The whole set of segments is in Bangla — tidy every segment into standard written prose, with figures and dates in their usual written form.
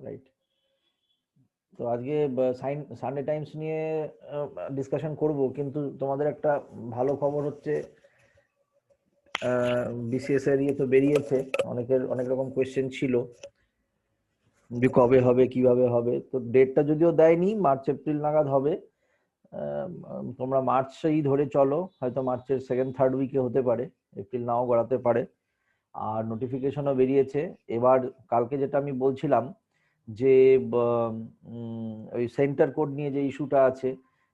রাইট। তো আজকে সানডে টাইমস নিয়ে ডিসকাশন করব, কিন্তু তোমাদের একটা ভালো খবর হচ্ছে বিসিএস এর ইয়ে তো বেরিয়েছে। অনেকের অনেক রকম কোয়েশ্চেন ছিল যে কবে হবে কিভাবে হবে, তো ডেটটা যদিও দেয়নি, মার্চ এপ্রিল নাগাদ হবে। তোমরা মার্চেই ধরে চলো, হয়তো মার্চের সেকেন্ড থার্ড উইকে হতে পারে, এপ্রিল নাও গড়াতে পারে। আর নোটিফিকেশনও বেরিয়েছে এবার। কালকে যেটা আমি বলছিলাম যে ওই সেন্টার কোড নিয়ে যে ইস্যুটা আছে,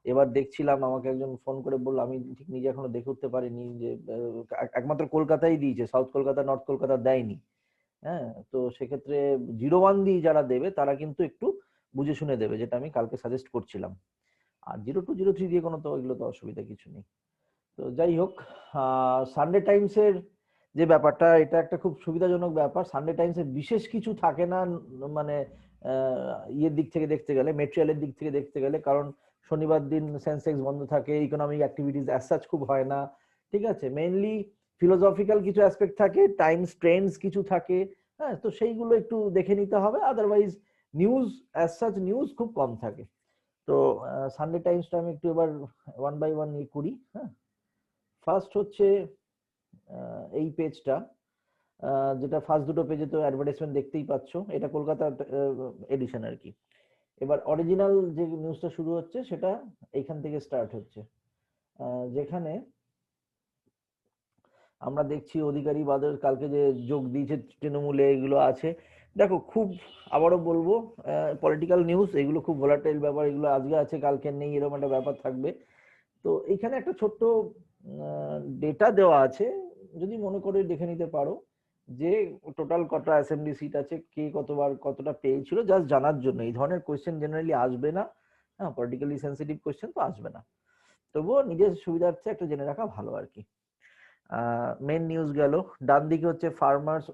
এবার দেখছিলাম আমাকে একজন ফোন করে বলল, আমি ঠিক নিজে এখনো দেখে উঠতে পারিনি, যে একমাত্র কলকাতায় দিয়েছে, সাউথ কলকাতা নর্থ কলকাতা দেয়নি। হ্যাঁ, তো সেক্ষেত্রে 01 দিয়ে যারা দেবে তারা কিন্তু একটু বুঝে শুনে দেবে, যেটা আমি কালকে সাজেস্ট করছিলাম। আর 02 03 দিয়ে কোনো তো এগুলো তো অসুবিধা কিছু নেই। তো যাই হোক, সানডে টাইমসের যে ব্যাপারটা, এটা একটা খুব সুবিধাজনক ব্যাপার। সানডে টাইমসে বিশেষ কিছু থাকে না, মানে ইয়ের দিক থেকে দেখতে গেলে, মেটেরিয়ালের দিক থেকে দেখতে গেলে, কারণ শনিবার দিন সেন্সেক্স বন্ধ থাকে, ইকোনমিক অ্যাক্টিভিটিস অ্যাজ সাচ খুব হয় না। ঠিক আছে, মেইনলি ফিলোসফিক্যাল কিছু অ্যাসপেক্ট থাকে, টাইমস ট্রেন্ডস কিছু থাকে। হ্যাঁ, তো সেইগুলো একটু দেখে নিতে হবে, otherwise news as such news খুব কম থাকে। তো সানডে টাইমসটা আমি একটু এবার ওয়ান বাই ওয়ান ইয়ে করি। হ্যাঁ, ফার্স্ট হচ্ছে এই পেজটা, যেটা ফার্স্ট দুটো পেজে তো অ্যাডভার্টাইজমেন্ট দেখতেই পাচ্ছ, এটা কলকাতা এডিশন আর কি। এবার অরিজিনাল যে নিউজটা শুরু হচ্ছে সেটা এইখান থেকে স্টার্ট হচ্ছে, যেখানে আমরা দেখছি অধিকারী বাদল কালকে যে যোগ দিয়েছে তৃণমূলে, এগুলো আছে। দেখো, খুব আবারও বলবো, পলিটিক্যাল নিউজ এগুলো খুব ভোলাটাইল ব্যাপার, এগুলো আজকে আছে কালকে নেই, এরকম একটা ব্যাপার থাকবে। তো এখানে একটা ছোট্ট ডেটা দেওয়া আছে, যদি মনে করে দেখে নিতে পারো যে টোটাল কটা অ্যাসেম্বলি সিট আছে, কে কতবার কতটা পেয়েছিল, জাস্ট জানার জন্য। এই ধরনের কোয়েশ্চেন জেনারেলি আসবে না, হ্যাঁ, পলিটিক্যালি সেন্সিটিভ কোয়েশ্চেন তো আসবে না, তবুও নিজের সুবিধার্থে একটা জেনে রাখা ভালো আর কি। মেন নিউজ গেল। ডান দিকে হচ্ছে farmers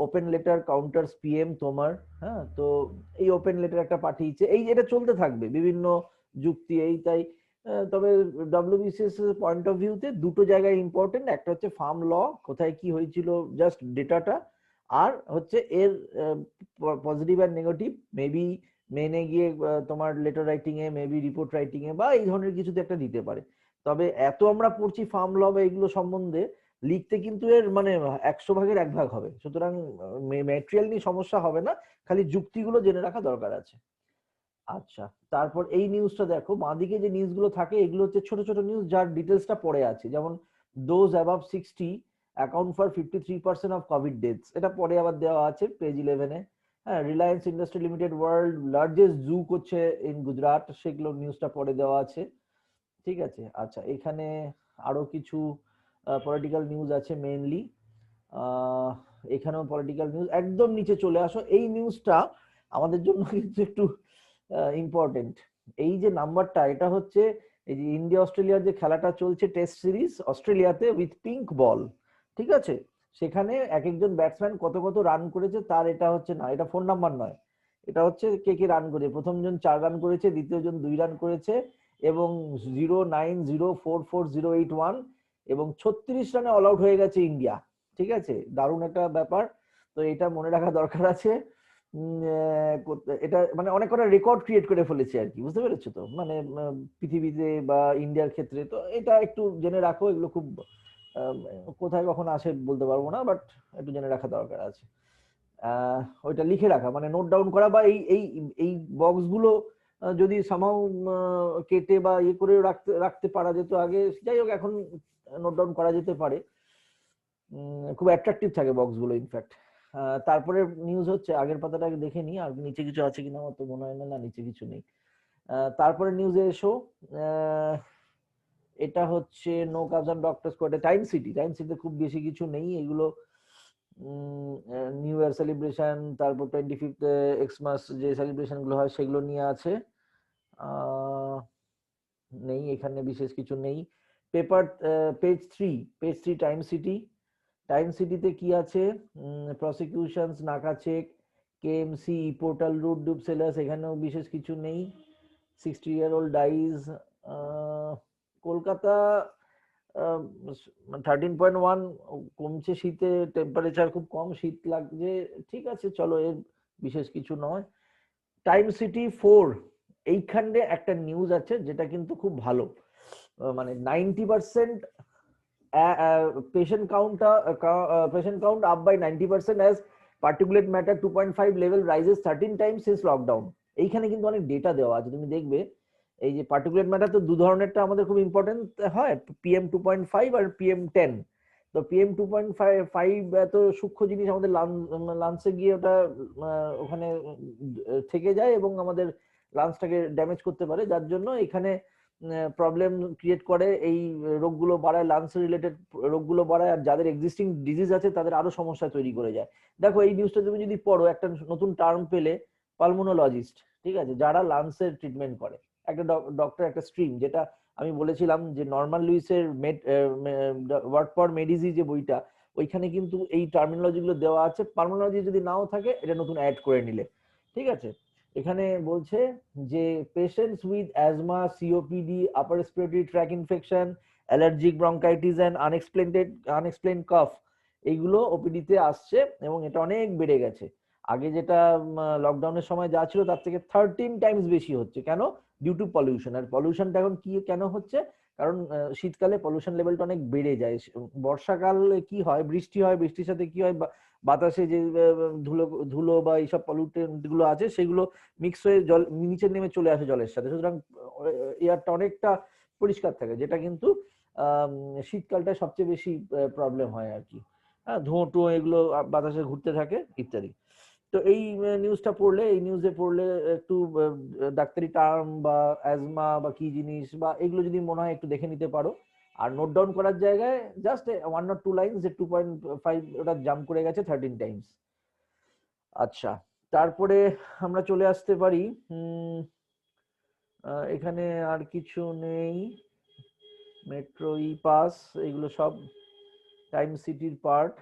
open letter counters PM তোমার। হ্যাঁ, তো এই ওপেন লেটার একটা পাঠিয়েছে, এই এটা চলতে থাকবে বিভিন্ন যুক্তি এই তাই। তবে ডব্লিউবিসিএস এর পয়েন্ট অফ ভিউতে দুটো জায়গায় ইম্পর্টেন্ট, একটা হচ্ছে ফার্ম ল, কোথায় কি হয়েছিল জাস্ট ডেটাটা, আর হচ্ছে এর পজিটিভ আর নেগেটিভ, মেবি মেনে গিয়ে তোমার লেটার রাইটিং এ, মেবি রিপোর্ট রাইটিং এ, বা এই ধরনের কিছুতে একটা দিতে পারে। তবে এত আমরা পড়ছি ফার্ম ল বা এগুলো সম্বন্ধে, লিখতে কিন্তু এর মানে 100 ভাগের 1 ভাগ হবে, সুতরাং ম্যাটেরিয়াল নিয়ে সমস্যা হবে না, খালি যুক্তিগুলো জেনে রাখা দরকার আছে। আচ্ছা, তারপর এই নিউজটা দেখো, বাঁদিকে যে নিউজগুলো থাকে এগুলো হচ্ছে ছোট ছোট নিউজ, যার ডিটেলসটা পড়ে আছে, যেমন those above 60 account for 53% of COVID deaths, এটা পরে আবার দেওয়া আছে পেজ 11-এ। হ্যাঁ, Reliance industry Limited world largest zoo করছে ইন গুজরাট, সেগুলো নিউজটা পরে দেওয়া আছে। ঠিক আছে, আচ্ছা, এখানে আরো কিছু পলিটিক্যাল নিউজ আছে মেইনলি। এখানেও পলিটিক্যাল নিউজ, একদম নিচে চলে আসো, এই নিউজটা আমাদের জন্য কিন্তু একটু ইম্পর্টেন্ট। এই যে নাম্বারটা, এটা হচ্ছে এই যে ইন্ডিয়া অস্ট্রেলিয়ার যে খেলাটা চলছে টেস্ট সিরিজ অস্ট্রেলিয়াতে উইথ পিঙ্ক বল, ঠিক আছে, সেখানে এক একজন ব্যাটসম্যান কত কত রান করেছে তার, এটা হচ্ছে না, এটা ফোন নাম্বার নয়, এটা হচ্ছে কে কে রান করেছে। প্রথম জন 4 রান করেছে, দ্বিতীয় জন 2 রান করেছে, এবং 0904408 1, এবং 36 রানে অল আউট হয়ে গেছে ইন্ডিয়া। ঠিক আছে, দারুণ একটা ব্যাপার। তো এটা মনে রাখা দরকার আছে। এটা মানে অনেক কটা রেকর্ড ক্রিয়েট করে ফেলেছে আর কি, বুঝতে পেরেছো তো, মানে পৃথিবীতে বা ইন্ডিয়ার ক্ষেত্রে, তো এটা একটু জেনে রাখো, এগুলো খুব আহ, কোথায় কখন আসে বলতে পারবো না, বাট একটু জেনে রাখা দরকার আছে। ওইটা লিখে রাখা মানে নোট ডাউন করা, বা এই এই এই বক্স গুলো যদি সামাও কেটে বা ইয়ে করে রাখতে রাখতে পারা যেত আগে, যাই হোক, এখন নোট ডাউন করা যেতে পারে। খুব অ্যাট্রাকটিভ থাকে বক্স গুলো ইনফ্যাক্ট। তারপরে নিউজ হচ্ছে, আগের পাতাটা আগে দেখে নি, আর নিচে কিছু আছে কিনা আমার তো মনে হয় না, না নিচে কিছু নেই। তারপরে নিউজে এসো। আহ, এটা হচ্ছে নো কাজ অন ডক্টর স্কোয়াডে, টাইম সিটি, টাইম সিটিতে খুব বেশি কিছু নেই, এগুলো নিউ ইয়ার সেলিব্রেশন, তারপর 25th এক্সমাস যে সেলিব্রেশন গুলো হয় সেগুলো নিয়ে আছে। আহ, নেই এখানে বিশেষ কিছু নেই। Paper page 3, page 3 time city. Time সিটিতে কি আছে, প্রসিকিউশনস নাকা চেক, কেএমসি পোর্টাল রুট ডুব সেলার্স, এখানেও বিশেষ কিছু নেই। 60-year-old dies. কলকাতা 13.1 কমছে শীতে, টেম্পারেচার খুব কম, শীত লাগছে, ঠিক আছে চলো, এর বিশেষ কিছু নয়। টাইম সিটি 4 এইখানে একটা নিউজ আছে যেটা কিন্তু খুব ভালো, মানে 90% patient count up by 90% as particulate matter 2.5 level rises 13 times since lockdown। এইখানে কিন্তু অনেক ডেটা দেওয়া আছে, তুমি দেখবে এই যে পার্টিকুলেট ম্যাটার তো দু ধরনেরটা আমাদের খুব ইম্পর্টেন্ট হয়, PM2.5 আর PM10। তো PM2.5 এত সূক্ষ্ম জিনিস আমাদের লাংসে গিয়ে ওটা ওখানে থেকে যায় এবং আমাদের লাংসটাকে ড্যামেজ করতে পারে, যার জন্য এখানে প্রবলেম ক্রিয়েট করে, এই রোগগুলো বাড়ায়, লাংস রিলেটেড রোগগুলো বাড়ায়, আর যাদের এক্সিস্টিং ডিজিজ আছে তাদের আরো সমস্যা তৈরি করে যায়। দেখো এই নিউজটা তুমি যদি পড়ো, একটা নতুন টার্ম পেলে, পালমোনোলজিস্ট, ঠিক আছে, যারা লাংসের ট্রিটমেন্ট করে, একটা ডক্টর, একটা স্ট্রিম, যেটা আমি বলেছিলাম যে নরমান লুইসের ওয়ার্ড ফর মেডিসি যে বইটা, ওইখানে কিন্তু এই টার্মিনোলজি গুলো দেওয়া আছে। পালমোনোলজি যদি নাও থাকে, এটা নতুন অ্যাড করে নিলে, ঠিক আছে। এখানে বলছে যে patients with asthma, COPD, upper respiratory tract infection, allergic bronchitis and unexplained cough, এইগুলো ওপিডি তে আসছে এবং এটা অনেক বেড়ে গেছে। আগে যেটা লকডাউনের সময় যা ছিল তার থেকে 13 টাইমস বেশি হচ্ছে। কেন? Due to pollution. আর পলিউশনটা এখন কি কেন হচ্ছে? কারণ শীতকালে পলিউশন লেভেলটা অনেক বেড়ে যায়। বর্ষাকালে কি হয়, বৃষ্টি হয়, বৃষ্টির সাথে কি হয়, বাতাসে যে ধুলো ধুলো বা এইসব পলিউটেন্ট গুলো আছে সেগুলো মিক্স হয়ে জল নিচে নেমে চলে আসে জলের সাথে, সুতরাং এয়ারটা অনেকটা পরিষ্কার থাকে, যেটা কিন্তু শীতকালটা সবচেয়ে বেশি প্রবলেম হয় আর কি। হ্যাঁ, ধোঁয়া টোঁ এগুলো বাতাসে ঘুরতে থাকে ইত্যাদি। তো এই নিউজটা পড়লে, এই নিউজে পড়লে একটু ডাক্তারি টার্ম বা অ্যাজমা বা কি জিনিস বা এগুলো যদি মনে হয় একটু দেখে নিতে পারো। আর নোট ডাউন করার জায়গায় জাস্ট 1 or 2 লাইন, যে 2.5 ওটা জাম্প করে গেছে 13 টাইমস। আচ্ছা, তারপরে আমরা চলে আসতে পারি এখানে আর কিছু নেই। মেট্রো, ই পাস, এগুলো সব টাইম সিটির পার্ট।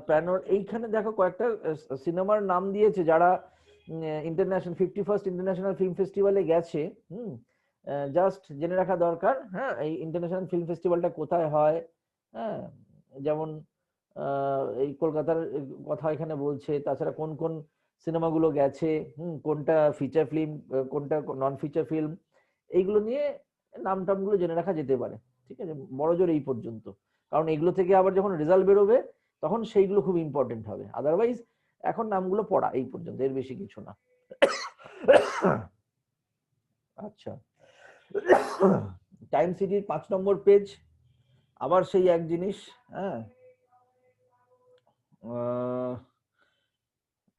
প্যানোর, এইখানে দেখো কয়েকটা সিনেমার নাম দিয়েছে যারা ইন্টারন্যাশনাল 51st ইন্টারন্যাশনাল ফিল্ম ফেস্টিভ্যালে গেছে। জাস্ট জেনে রাখা দরকার। হ্যাঁ, এই ইন্টারন্যাশনাল ফিল্ম ফেস্টিভ্যালটা কোথায় হয়? হ্যাঁ, যেমন এই কলকাতার কথা এখানে বলছে, তাছাড়া কোন কোন সিনেমাগুলো গেছে, কোনটা ফিচার ফিল্ম, কোনটা নন ফিচার ফিল্ম, এইগুলো নিয়ে নাম টামগুলো জেনে রাখা যেতে পারে। ঠিক আছে, বড়জোর এই পর্যন্ত। কারণ এগুলো থেকে আবার যখন রেজাল্ট বেরোবে তখন সেইগুলো খুব ইম্পর্টেন্ট হবে। আদারওয়াইজ এখন নামগুলো পড়া এই পর্যন্ত, এর বেশি কিছু না। আচ্ছা, টাইম সিটির 5 নম্বর পেজ, আবার সেই এক জিনিস। হ্যাঁ,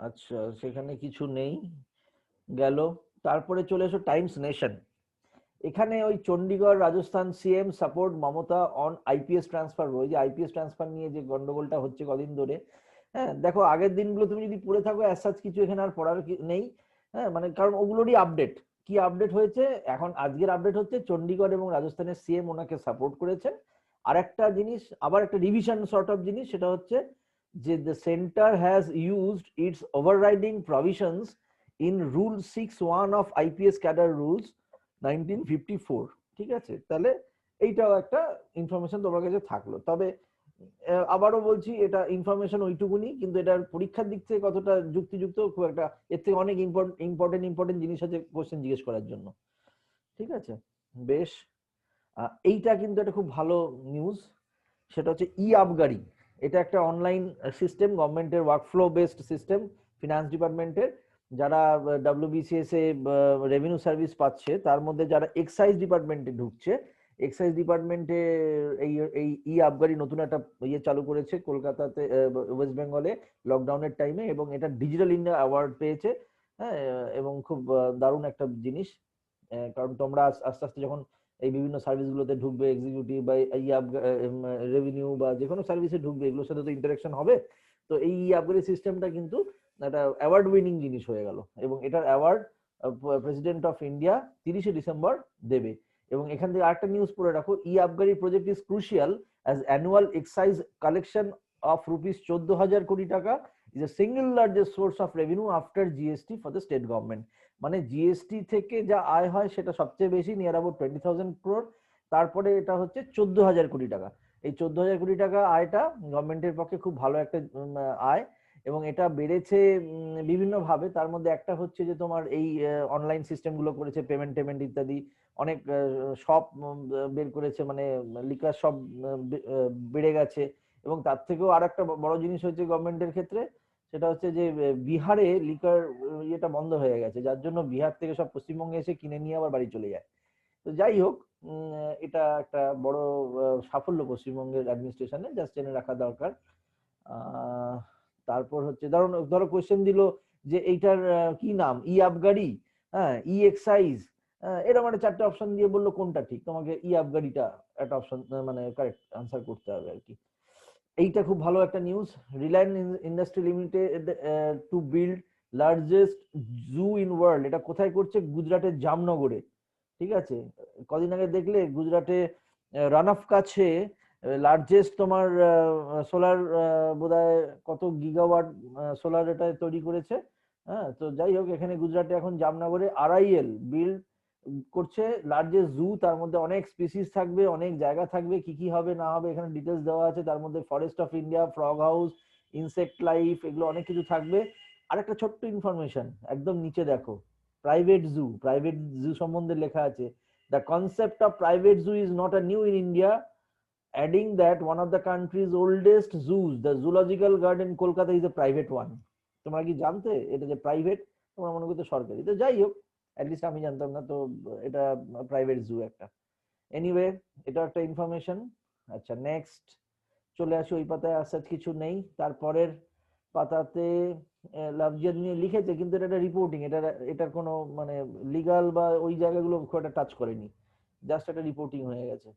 আচ্ছা, সেখানে কিছু নেই, গেল। তারপরে চলে এসো টাইমস নেশন। এখানে ওই Chandigarh Rajasthan CM support Mamata on IPS transfer, ওই যে আইপিএস ট্রান্সফার নিয়ে যে গন্ডগোলটা হচ্ছে কদিন ধরে। হ্যাঁ, দেখো আগের দিনগুলো তুমি যদি পড়ে থাকো, অ্যাজ কিছু এখানে আর পড়ার নেই। হ্যাঁ, মানে কারণ ওগুলোরই আপডেট। কি আপডেট হয়েছে এখন? আজকের আপডেট হচ্ছে চণ্ডীগড় এবং রাজস্থানের সিএম ওনাকে সাপোর্ট করেছেন। আর একটা জিনিস, আবার একটা রিভিশন সর্ট অফ জিনিস, সেটা হচ্ছে যে the centre has used it's overriding provisions in rule 6(1) of IPS cadre rules 1954। ঠিক আছে, তাহলে এইটাও একটা ইনফরমেশন তোমার কাছে থাকলো। তবে আবারও বলছি, এটা ইনফরমেশন ওইটুকুনি, কিন্তু এটার পরীক্ষার দিক থেকে কতটা যুক্তিযুক্ত খুব একটা, এর থেকে অনেক ইম্পর্টেন্ট জিনিস আছে কোশ্চেন জিজ্ঞেস করার জন্য। ঠিক আছে, বেশ। এইটা কিন্তু একটা খুব ভালো নিউজ, সেটা হচ্ছে ই আবগারি। এটা একটা অনলাইন সিস্টেম, গভর্নমেন্টের ওয়ার্কফ্লো বেসড সিস্টেম, ফিনান্স ডিপার্টমেন্টের। যারা ডব্লিউবিসিএস এ রেভিনিউ সার্ভিস পাচ্ছে, তার মধ্যে যারা এক্সাইজ ডিপার্টমেন্টে ঢুকছে, এক্সাইজ ডিপার্টমেন্টে এই এই ই আবগারি নতুন একটা ইয়ে চালু করেছে কলকাতাতে, ওয়েস্ট বেঙ্গলে লকডাউনের টাইমে, এবং এটা ডিজিটাল ইন্ডিয়া অ্যাওয়ার্ড পেয়েছে। হ্যাঁ, এবং খুব দারুণ একটা জিনিস। কারণ তোমরা আস্তে আস্তে যখন এই বিভিন্ন সার্ভিসগুলোতে ঢুকবে, এক্সিকিউটিভ বা রেভিনিউ বা যে কোনো সার্ভিসে ঢুকবে, এগুলোর সাথে তো ইন্টারাকশন হবে। তো এই আবগারি সিস্টেমটা কিন্তু একটা অ্যাওয়ার্ড উইনিং জিনিস হয়ে গেল, এবং এটার অ্যাওয়ার্ড প্রেসিডেন্ট অফ ইন্ডিয়া 30শে ডিসেম্বর দেবে। এবং এখান থেকে আরেকটা নিউজ পড়ে রাখো, ই আবগারি project is crucial as annual excise collection of rupees 14,000 কোটি টাকা is a single largest source of revenue after GST for the state government. মানে জিএসটি থেকে যা আয় হয় সেটা সবচেয়ে বেশি, নিয়ার অ্যাবাউট 20,000 crore। তারপরে এটা হচ্ছে 14,000 কোটি টাকা। এই 14,000 কোটি টাকা আয়টা গভর্নমেন্টের পক্ষে খুব ভালো একটা আয়, এবং এটা বেড়েছে বিভিন্ন ভাবে, তার মধ্যে একটা হচ্ছে যে তোমার এই অনলাইন সিস্টেম গুলো করেছে, পেমেন্ট টেমেন্ট ইত্যাদি, অনেক শপ বের করেছে, মানে লিকার শপ বেড়ে গেছে। এবং তার থেকেও আর একটা বড় জিনিস হচ্ছে গভর্নমেন্টের ক্ষেত্রে, সেটা হচ্ছে যে বিহারে লিকার ইয়েটা বন্ধ হয়ে গেছে, যার জন্য বিহার থেকে সব পশ্চিমবঙ্গে এসে কিনে নিয়ে আবার বাড়ি চলে যায়। তো যাই হোক, এটা একটা বড় সাফল্য পশ্চিমবঙ্গের অ্যাডমিনিস্ট্রেশনে, জাস্ট জেনে রাখা দরকার। তারপর হচ্ছে ধরো ধরো কোয়েশ্চেন দিল যে এইটার কি নাম, ই আবগারি, হ্যাঁ, ই এক্সাইজ, এরকম একটা 4টে অপশন দিয়ে বললো কোনটা ঠিক, তোমাকে ই আবগারিটা একটা অপশন, মানে কারেক্ট আনসার করতে হবে আর কি। এইটা খুব ভালো একটা news. Reliance industry limited to build largest zoo in world, এটা কোথায় করছে? গুজরাটের জামনগরে। ঠিক আছে, কদিন আগে দেখলে গুজরাটে রান অফ কাছে লার্জেস্ট তোমার সোলার বোধহয় কত গিগাওয়াট সোলার এটা তৈরি করেছে। হ্যাঁ, তো যাই হোক, এখানে গুজরাটে এখন জামনগরে RIL বিল্ড করছে লার্জেস্ট জু, তার মধ্যে অনেক স্পিসিস থাকবে, অনেক জায়গা থাকবে, কি কি হবে না হবে এখানে ডিটেলস দেওয়া আছে। তার মধ্যে forest of India, frog house, insect life, এগুলো অনেক কিছু থাকবে। আর একটা ছোট্ট ইনফরমেশন, একদম নিচে দেখো, প্রাইভেট জু সম্বন্ধে লেখা আছে, the concept of private zoo is not a new in India, adding that one of the country's oldest zoos, the zoological garden Kolkata, is a private one। তোমরা কি জানতে এটা যে প্রাইভেট? তোমরা মনে করতে সরকারি, তো যাই হোক, অ্যাটলিস্ট আমি জানতাম না, তো এটা প্রাইভেট জু একটা। এনিওয়ে, এটা একটা ইনফরমেশন। আচ্ছা, নেক্সট চলে আসি, ওই পাতায় আসার কিছু নেই। তারপরের পাতাতে লাভজেন নিয়ে লিখেছে, কিন্তু এটা একটা রিপোর্টিং, এটার কোনো মানে লিগাল বা ওই জায়গাগুলো খুব একটা টাচ করেনি, জাস্ট একটা রিপোর্টিং হয়ে গেছে।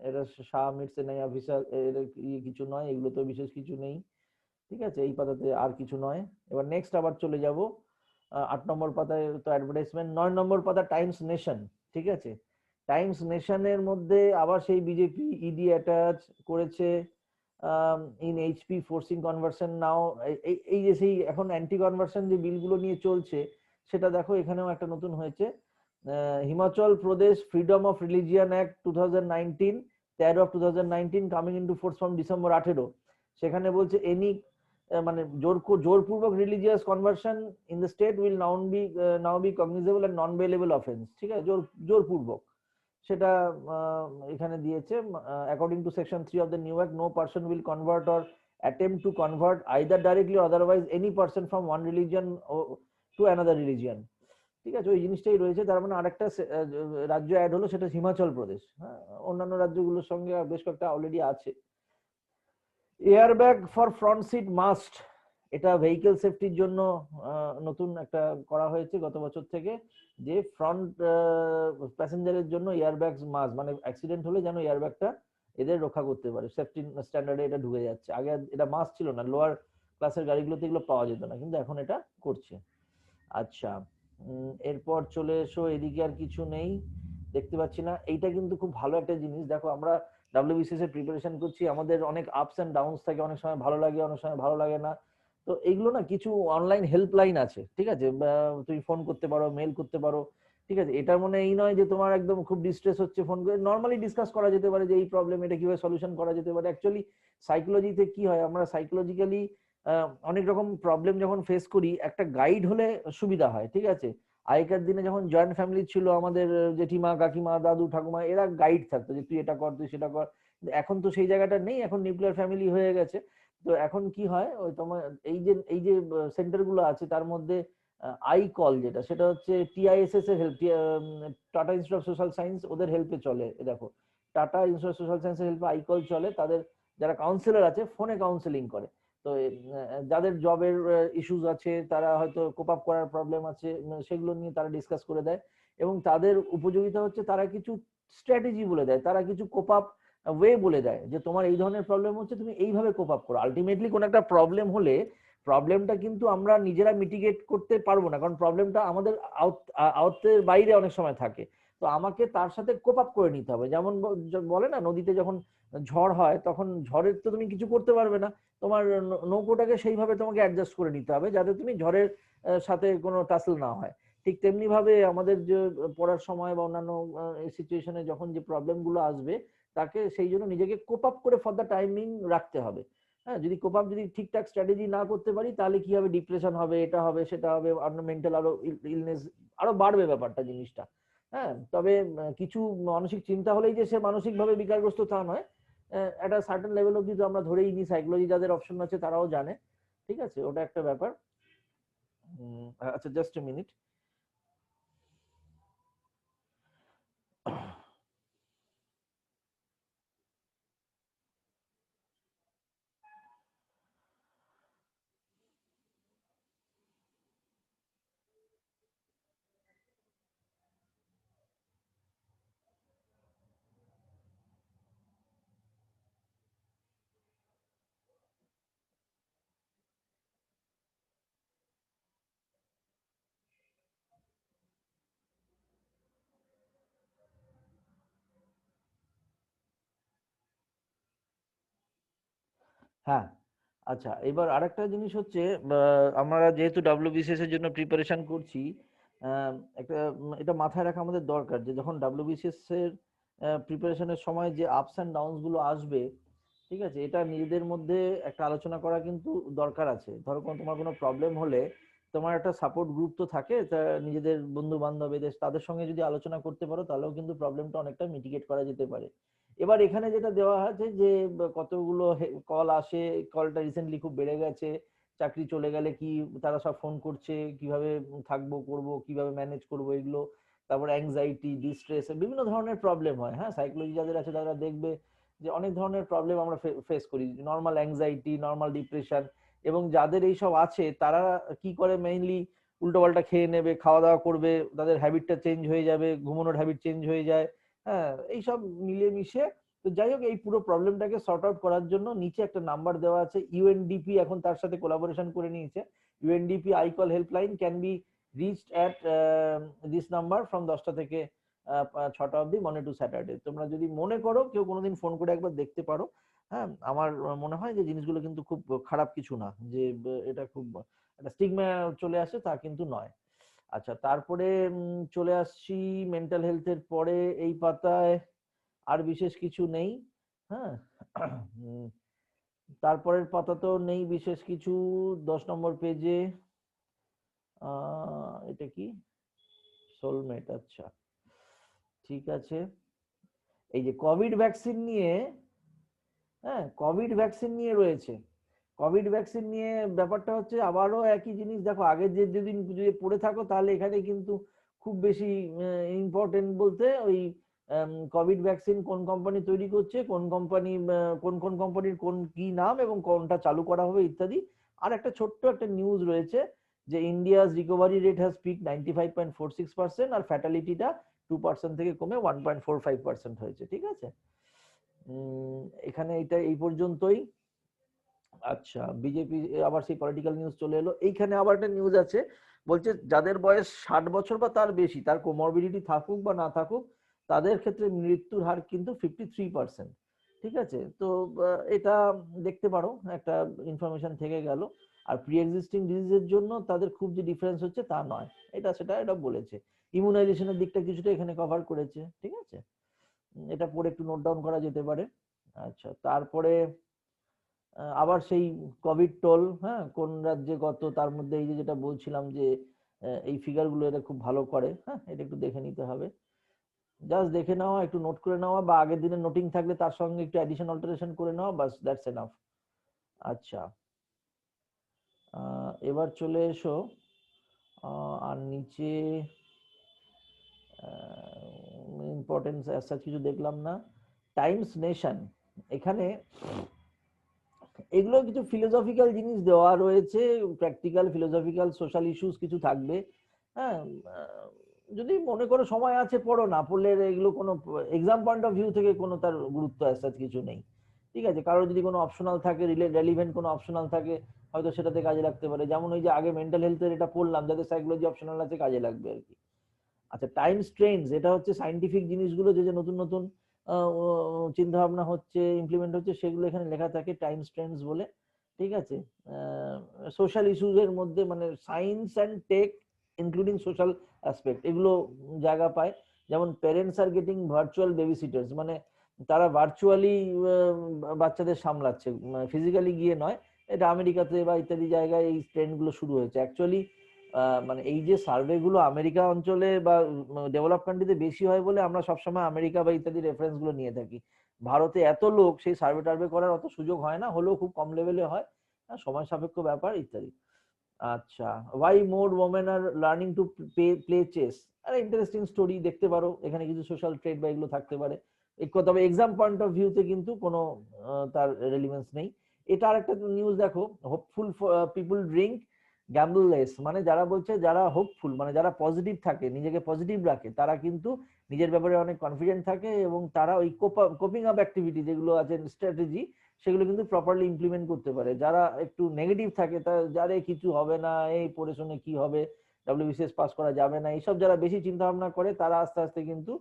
এটা শাহ মিটসে নাই অফিসার, এর কিছু নয়, এগুলো তো বিশেষ কিছু নেই। ঠিক আছে, এই পাতাতে আর কিছু নয়। এবার নেক্সট আবার চলে যাব 8 নম্বর পাতায়, তো অ্যাডভার্টাইজমেন্ট। 9 নম্বর পাতা টাইমস নেশন। ঠিক আছে, টাইমস নেশনের মধ্যে আবার সেই বিজেপি ইডি অ্যাটাচ করেছে ইন এইচপি ফোর্সিং কনভার্সন নাও। এই যে সেই এখন অ্যান্টি কনভার্সন যে বিলগুলো নিয়ে চলছে, সেটা দেখো এখানেও একটা নতুন হয়েছে। Himachal Pradesh freedom of religion act 2019, 13 of 2019 coming into force from December 18। সেখানে বলছে এনি মানে জোরপূর্বক religious conversion in the state will now be cognizable and non bailable offence. ঠিক আছে, জোরপূর্বক সেটা এখানে দিয়েছে। According to section 3 of the new act, no person will convert or attempt to convert either directly or otherwise any person from one religion to another religion। ঠিক আছে, ওই জিনিসটাই রয়েছে। তার মানে আরেকটা রাজ্য অ্যাড হলো, সেটা হিমাচল প্রদেশ। হ্যাঁ, অন্যান্য রাজ্যগুলোর সঙ্গে বেশ কয়েকটা অলরেডি আছে। Airbag for front seat must, এটা ভেহিকেল সেফটির জন্য নতুন একটা করা হয়েছে গত বছর থেকে, যে ফ্রন্ট প্যাসেঞ্জারের জন্য এয়ারব্যাগ মাস্ট, মানে অ্যাক্সিডেন্ট হলে যেন এয়ারব্যাগটা এদের রক্ষা করতে পারে। সেফটি স্ট্যান্ডার্ডে এটা ঢুকে যাচ্ছে। আগে এটা মাস্ট ছিল না, লোয়ার ক্লাসের গাড়িগুলোতে এগুলো পাওয়া যেত না, কিন্তু এখন এটা করছে। আচ্ছা, এরপর চলে এসো, এদিকে আর কিছু নেই, দেখতে পাচ্ছি না। এইটা কিন্তু খুব ভালো একটা জিনিস। দেখো, আমরা WBCS এর প্রিপারেশন করছি, আমাদের অনেক আপস এন্ড ডাউনস থাকে, অনেক সময় ভালো লাগে, অনেক সময় ভালো লাগে না। তো এইগুলো না, কিছু অনলাইন হেল্পলাইন আছে, ঠিক আছে, তুমি ফোন করতে পারো, মেল করতে পারো। ঠিক আছে, এটার মানে এই নয় যে তোমার একদম খুব ডিস্ট্রেস হচ্ছে, ফোন করে নর্মালি ডিসকাস করা যেতে পারে যে এই প্রবলেম, এটা কিভাবে সলিউশন করা যেতে পারে। অ্যাকচুয়ালি সাইকোলজিতে কি হয়, আমরা সাইকোলজিক্যালি অনেক রকম প্রবলেম যখন ফেস করি, একটা গাইড হলে সুবিধা হয়। ঠিক আছে, আগেকার দিনে যখন জয়েন্ট ফ্যামিলি ছিল, আমাদের জেঠিমা, কাকিমা, দাদু, ঠাকুমা, এরা গাইড থাকতো যে তুই এটা কর, তুই সেটা কর। এখন তো সেই জায়গাটা নেই, এখন নিউক্লিয়ার ফ্যামিলি হয়ে গেছে। তো এখন কি হয়, ওই তোমার এই যে সেন্টার গুলো আছে, তার মধ্যে আই কল যেটা, সেটা হচ্ছে TISS এর help, tata institute of social science, ওদের হেল্পে চলে। দেখো, টাটা ইনস্টিটিউট অফ সোশ্যাল সায়েন্সের হেল্পে আই কল চলে, তাদের যারা কাউন্সিলর আছে ফোনে কাউন্সেলিং করে। তো যাদের জবের ইস্যুস আছে, তারা হয়তো কোপ আপ করার প্রবলেম আছে, সেগুলো নিয়ে তারা ডিসকাস করে দেয়। এবং তাদের উপযোগিতা হচ্ছে, তারা কিছু স্ট্র্যাটেজি বলে দেয়, তারা কিছু কোপ আপ ওয়ে বলে দেয়, যে তোমার এই ধরনের প্রবলেম হচ্ছে, তুমি এইভাবে কোপ আপ করো। আলটিমেটলি কোন একটা প্রবলেম হলে, প্রবলেমটা কিন্তু আমরা নিজেরা মিটিগেট করতে পারবো না, কারণ প্রবলেমটা আমাদের আওতের বাইরে অনেক সময় থাকে। তো আমাকে তার সাথে কোপ আপ করে নিতে হবে। যেমন বলে না, নদীতে যখন ঝড় হয়, তখন ঝড়ের তো তুমি কিছু করতে পারবে না, তোমার নৌকোটাকে সেইভাবে তোমাকে অ্যাডজাস্ট করে নিতে হবে, যাতে তুমি ঝড়ের সাথে কোনো টাসল না হয়। ঠিক তেমনি ভাবে আমাদের যে পড়ার সময় বা অন্যান্য সিচুয়েশনে যখন যে প্রবলেম গুলো আসবে, তাকে সেই জন্য নিজেকে কোপ আপ করে ফর দ্য টাইমিং রাখতে হবে। হ্যাঁ, যদি কোপ আপ যদি ঠিকঠাক স্ট্র্যাটেজি না করতে পারি তাহলে কি হবে, ডিপ্রেশন হবে, এটা হবে সেটা হবে, মেন্টাল আরো ইলনেস আরো বাড়বে ব্যাপারটা জিনিসটা। হ্যাঁ, তবে কিছু মানসিক চিন্তা হলেই যে সে মানসিকভাবে বিকারগ্রস্ত তা নয়, একটা সার্টেন লেভেল অব্দি তো আমরা ধরেই নিই, সাইকোলজি যাদের অপশন আছে তারাও জানে। ঠিক আছে, ওটা একটা ব্যাপার। আচ্ছা, জাস্ট এ মিনিট। হ্যাঁ, আচ্ছা, এবার আরেকটা জিনিস হচ্ছে, আমরা যেহেতু ডাব্লিউবিসিএস এর জন্য প্রিপারেশন করছি, একটা এটা মাথায় রাখা আমাদের দরকার যে যখন ডাব্লিউবিসিএস এর প্রিপারেশনের সময় যে আপস অ্যান্ড ডাউনস গুলো আসবে, ঠিক আছে, এটা নিজেদের মধ্যে একটা আলোচনা করা কিন্তু দরকার আছে। ধরো তোমার কোনো প্রবলেম হলে তোমার একটা সাপোর্ট গ্রুপ তো থাকে, তা নিজেদের বন্ধু বান্ধব এদের তাদের সঙ্গে যদি আলোচনা করতে পারো তাহলেও কিন্তু প্রবলেমটা অনেকটা মিটিগেট করা যেতে পারে। এবার এখানে যেটা দেওয়া আছে যে কতগুলো কল আসে, কলটা রিসেন্টলি খুব বেড়ে গেছে, চাকরি চলে গেলে কি তারা সব ফোন করছে, কিভাবে থাকবো করব, কিভাবে ম্যানেজ করব এগুলো, তারপর অ্যাংজাইটি, ডিস্ট্রেস, বিভিন্ন ধরনের প্রবলেম হয়। হ্যাঁ, সাইকোলজি যাদের আছে তারা দেখবে যে অনেক ধরনের প্রবলেম আমরা ফেস করি, নর্মাল অ্যাংজাইটি, নর্মাল ডিপ্রেশন। এবং যাদের এইসব আছে তারা কি করে, মেইনলি উল্টোপাল্টা খেয়ে নেবে, খাওয়া দাওয়া করবে, তাদের হ্যাবিটটা চেঞ্জ হয়ে যাবে, ঘুমানোর হ্যাবিট চেঞ্জ হয়ে যায়। হ্যাঁ, এইসব মিলেমিশে, তো যাই হোক, এই পুরো প্রবলেমটাকে সর্ট আউট করার জন্য নিচে একটা নাম্বার দেওয়া আছে, ইউএনডিপি এখন তার সাথে কোলাবোরেশন করে নিয়েছে। UNDP iCall helpline can be reached at this number from 10টা থেকে 6টা অবধি, মনে টু স্যাটারডে। তোমরা যদি মনে করো কেউ কোনোদিন ফোন করে একবার দেখতে পারো। হ্যাঁ, আমার মনে হয় যে জিনিসগুলো কিন্তু খুব খারাপ কিছু না, যে এটা খুব একটা স্টিগমা চলে আসে তা কিন্তু নয়। আচ্ছা, তারপরে চলে আসছি মেন্টাল হেলথের পরে এই পাতায় আর বিশেষ কিছু নেই। হ্যাঁ, তারপরের পাতাতেও নেই বিশেষ কিছু। 10 নম্বর পেজে এটা কি, সোলমেট, আচ্ছা ঠিক আছে। এই যে কোভিড ভ্যাকসিন নিয়ে, হ্যাঁ কোভিড ভ্যাকসিন নিয়ে রয়েছে। কোভিড ভ্যাকসিন নিয়ে ব্যাপারটা হচ্ছে আবারও একই জিনিস। দেখো, আগের যে দুদিন যদি পড়ে থাকো তাহলে এখানে কিন্তু খুব বেশি ইম্পর্টেন্ট বলতে ওই কোভিড ভ্যাকসিন কোন কোম্পানি তৈরি করছে, কোন কোম্পানি, কোন কোন কোম্পানির কোন কি নাম এবং কোনটা চালু করা হবে ইত্যাদি। আর একটা ছোট্ট একটা নিউজ রয়েছে যে India's recovery rate has peak 95.46%, আর ফ্যাটালিটিটা 2% থেকে কমে 1.45% হয়েছে। ঠিক আছে, এখানে এটা এই পর্যন্তই। আচ্ছা, বিজেপি আবার সেই পলিটিক্যাল নিউজ চলে এলো। এইখানে আবার একটা নিউজ আছে, বলছে যাদের বয়স 60 বছর বা তার বেশি, তার কোমরবিডিটি থাকুক বা না থাকুক, তাদের ক্ষেত্রে মৃত্যুর হার কিন্তু 53%। ঠিক আছে, তো এটা দেখতে পারো, একটা ইনফরমেশন থেকে গেল। আর প্রি এক্সিস্টিং ডিজিজের জন্য তাদের খুব যে ডিফারেন্স হচ্ছে তা নয়, এটা বলেছে। ইমিউনাইজেশনের দিকটা কিছুটা এখানে কভার করেছে। ঠিক আছে, এটা পরে একটু নোট ডাউন করা যেতে পারে। আচ্ছা, তারপরে আবার সেই কোভিড টোল, হ্যাঁ কোন রাজ্যে কত, তার মধ্যে এই যে যেটা বলছিলাম যে এই ফিগার গুলো এটা খুব ভালো করে। হ্যাঁ, এটা একটু দেখে নিতে হবে, জাস্ট দেখে নেওয়া, একটু নোট করে নেওয়া, বা আগের দিনের নোটিং থাকলে তার সঙ্গে একটু অ্যাডিশন অল্টারেশন করে নেওয়া, বাস দ্যাটস এনাফ। আচ্ছা, এবার চলে এসো, আর নিচে ইম্পর্টেন্স অ্যাজ কিছু দেখলাম না। টাইমস নেশন, এখানে এগুলো কিছু ফিলোসফিক্যাল জিনিস দেওয়া রয়েছে, প্র্যাকটিক্যাল ফিলোসফিক্যাল সোশ্যাল ইস্যুস কিছু থাকবে। হ্যাঁ, যদি মনে করো সময় আছে পড়ো, না পড়লে এগুলো কোনো এক্সাম পয়েন্ট অফ ভিউ থেকে কোনো তার গুরুত্ব অ্যাজ কিছু নেই। ঠিক আছে, কারোর যদি কোনো অপশনাল থাকে, রেলিভেন্ট কোনো অপশনাল থাকে, হয়তো সেটাতে কাজে লাগতে পারে। যেমন ওই যে আগে মেন্টাল হেলথের এটা পড়লাম, যাদের সাইকোলজি অপশনাল আছে কাজে লাগবে আর কি। আচ্ছা, টাইম স্ট্রেনস, এটা হচ্ছে সাইন্টিফিক জিনিসগুলো যে যে নতুন নতুন চিন্তা ভাবনা হচ্ছে, ইমপ্লিমেন্ট হচ্ছে, সেগুলো এখানে লেখা থাকে টাইম স্ট্রেনস বলে। ঠিক আছে, সোশ্যাল ইস্যুজ এর মধ্যে মানে science and tech including social aspect এগুলো জায়গা পায়। যেমন parents are getting virtual babysitters, মানে তারা ভার্চুয়ালি বাচ্চাদের সামলাচ্ছে, ফিজিক্যালি গিয়ে নয়। এটা আমেরিকাতে বা ইত্যাদি জায়গায় এই ট্রেন্ড গুলো শুরু হয়েছে অ্যাকচুয়ালি। মানে এই যে সার্ভে গুলো আমেরিকা অঞ্চলে বা ডেভেলপ কান্ট্রিতে বেশি হয় বলে আমরা সবসময় আমেরিকা বা ইত্যাদি রেফারেন্স গুলো নিয়ে থাকি। ভারতে এত লোক, সেই সার্ভে টার্ভে করার অত সুযোগ হয় না, হলেও খুব কম লেভেলে হয়, সময় সাপেক্ষ ব্যাপার ইত্যাদি। আচ্ছা, why more women are learning to play chess. আরে ইন্টারেস্টিং স্টোরি, দেখতে পারো এখানে কিছু সোশ্যাল ট্রেড বা এগুলো থাকতে পারে। তবে এক্সাম পয়েন্ট অফ ভিউতে কিন্তু কোনো তার রেলিভেন্স নেই। এটা আরেকটা নিউজ দেখো, hopeful people drink gamble less. মানে যারা বলছে, যারা হোপফুল মানে যারা পজিটিভ থাকে, নিজেকে পজিটিভ রাখে, তারা কিন্তু নিজের ব্যাপারে অনেক কনফিডেন্ট থাকে এবং তারা ওই কোপিং আপ অ্যাক্টিভিটি যেগুলো আছে, স্ট্র্যাটেজি, সেগুলো কিন্তু প্রপারলি ইমপ্লিমেন্ট করতে পারে। যারা একটু নেগেটিভ থাকে, যারে কিছু হবে না, এই পড়ে শুনে কি হবে, ডব্লিউবিসিএস পাস করা যাবে না, এইসব যারা বেশি চিন্তা ভাবনা করে, তারা আস্তে আস্তে কিন্তু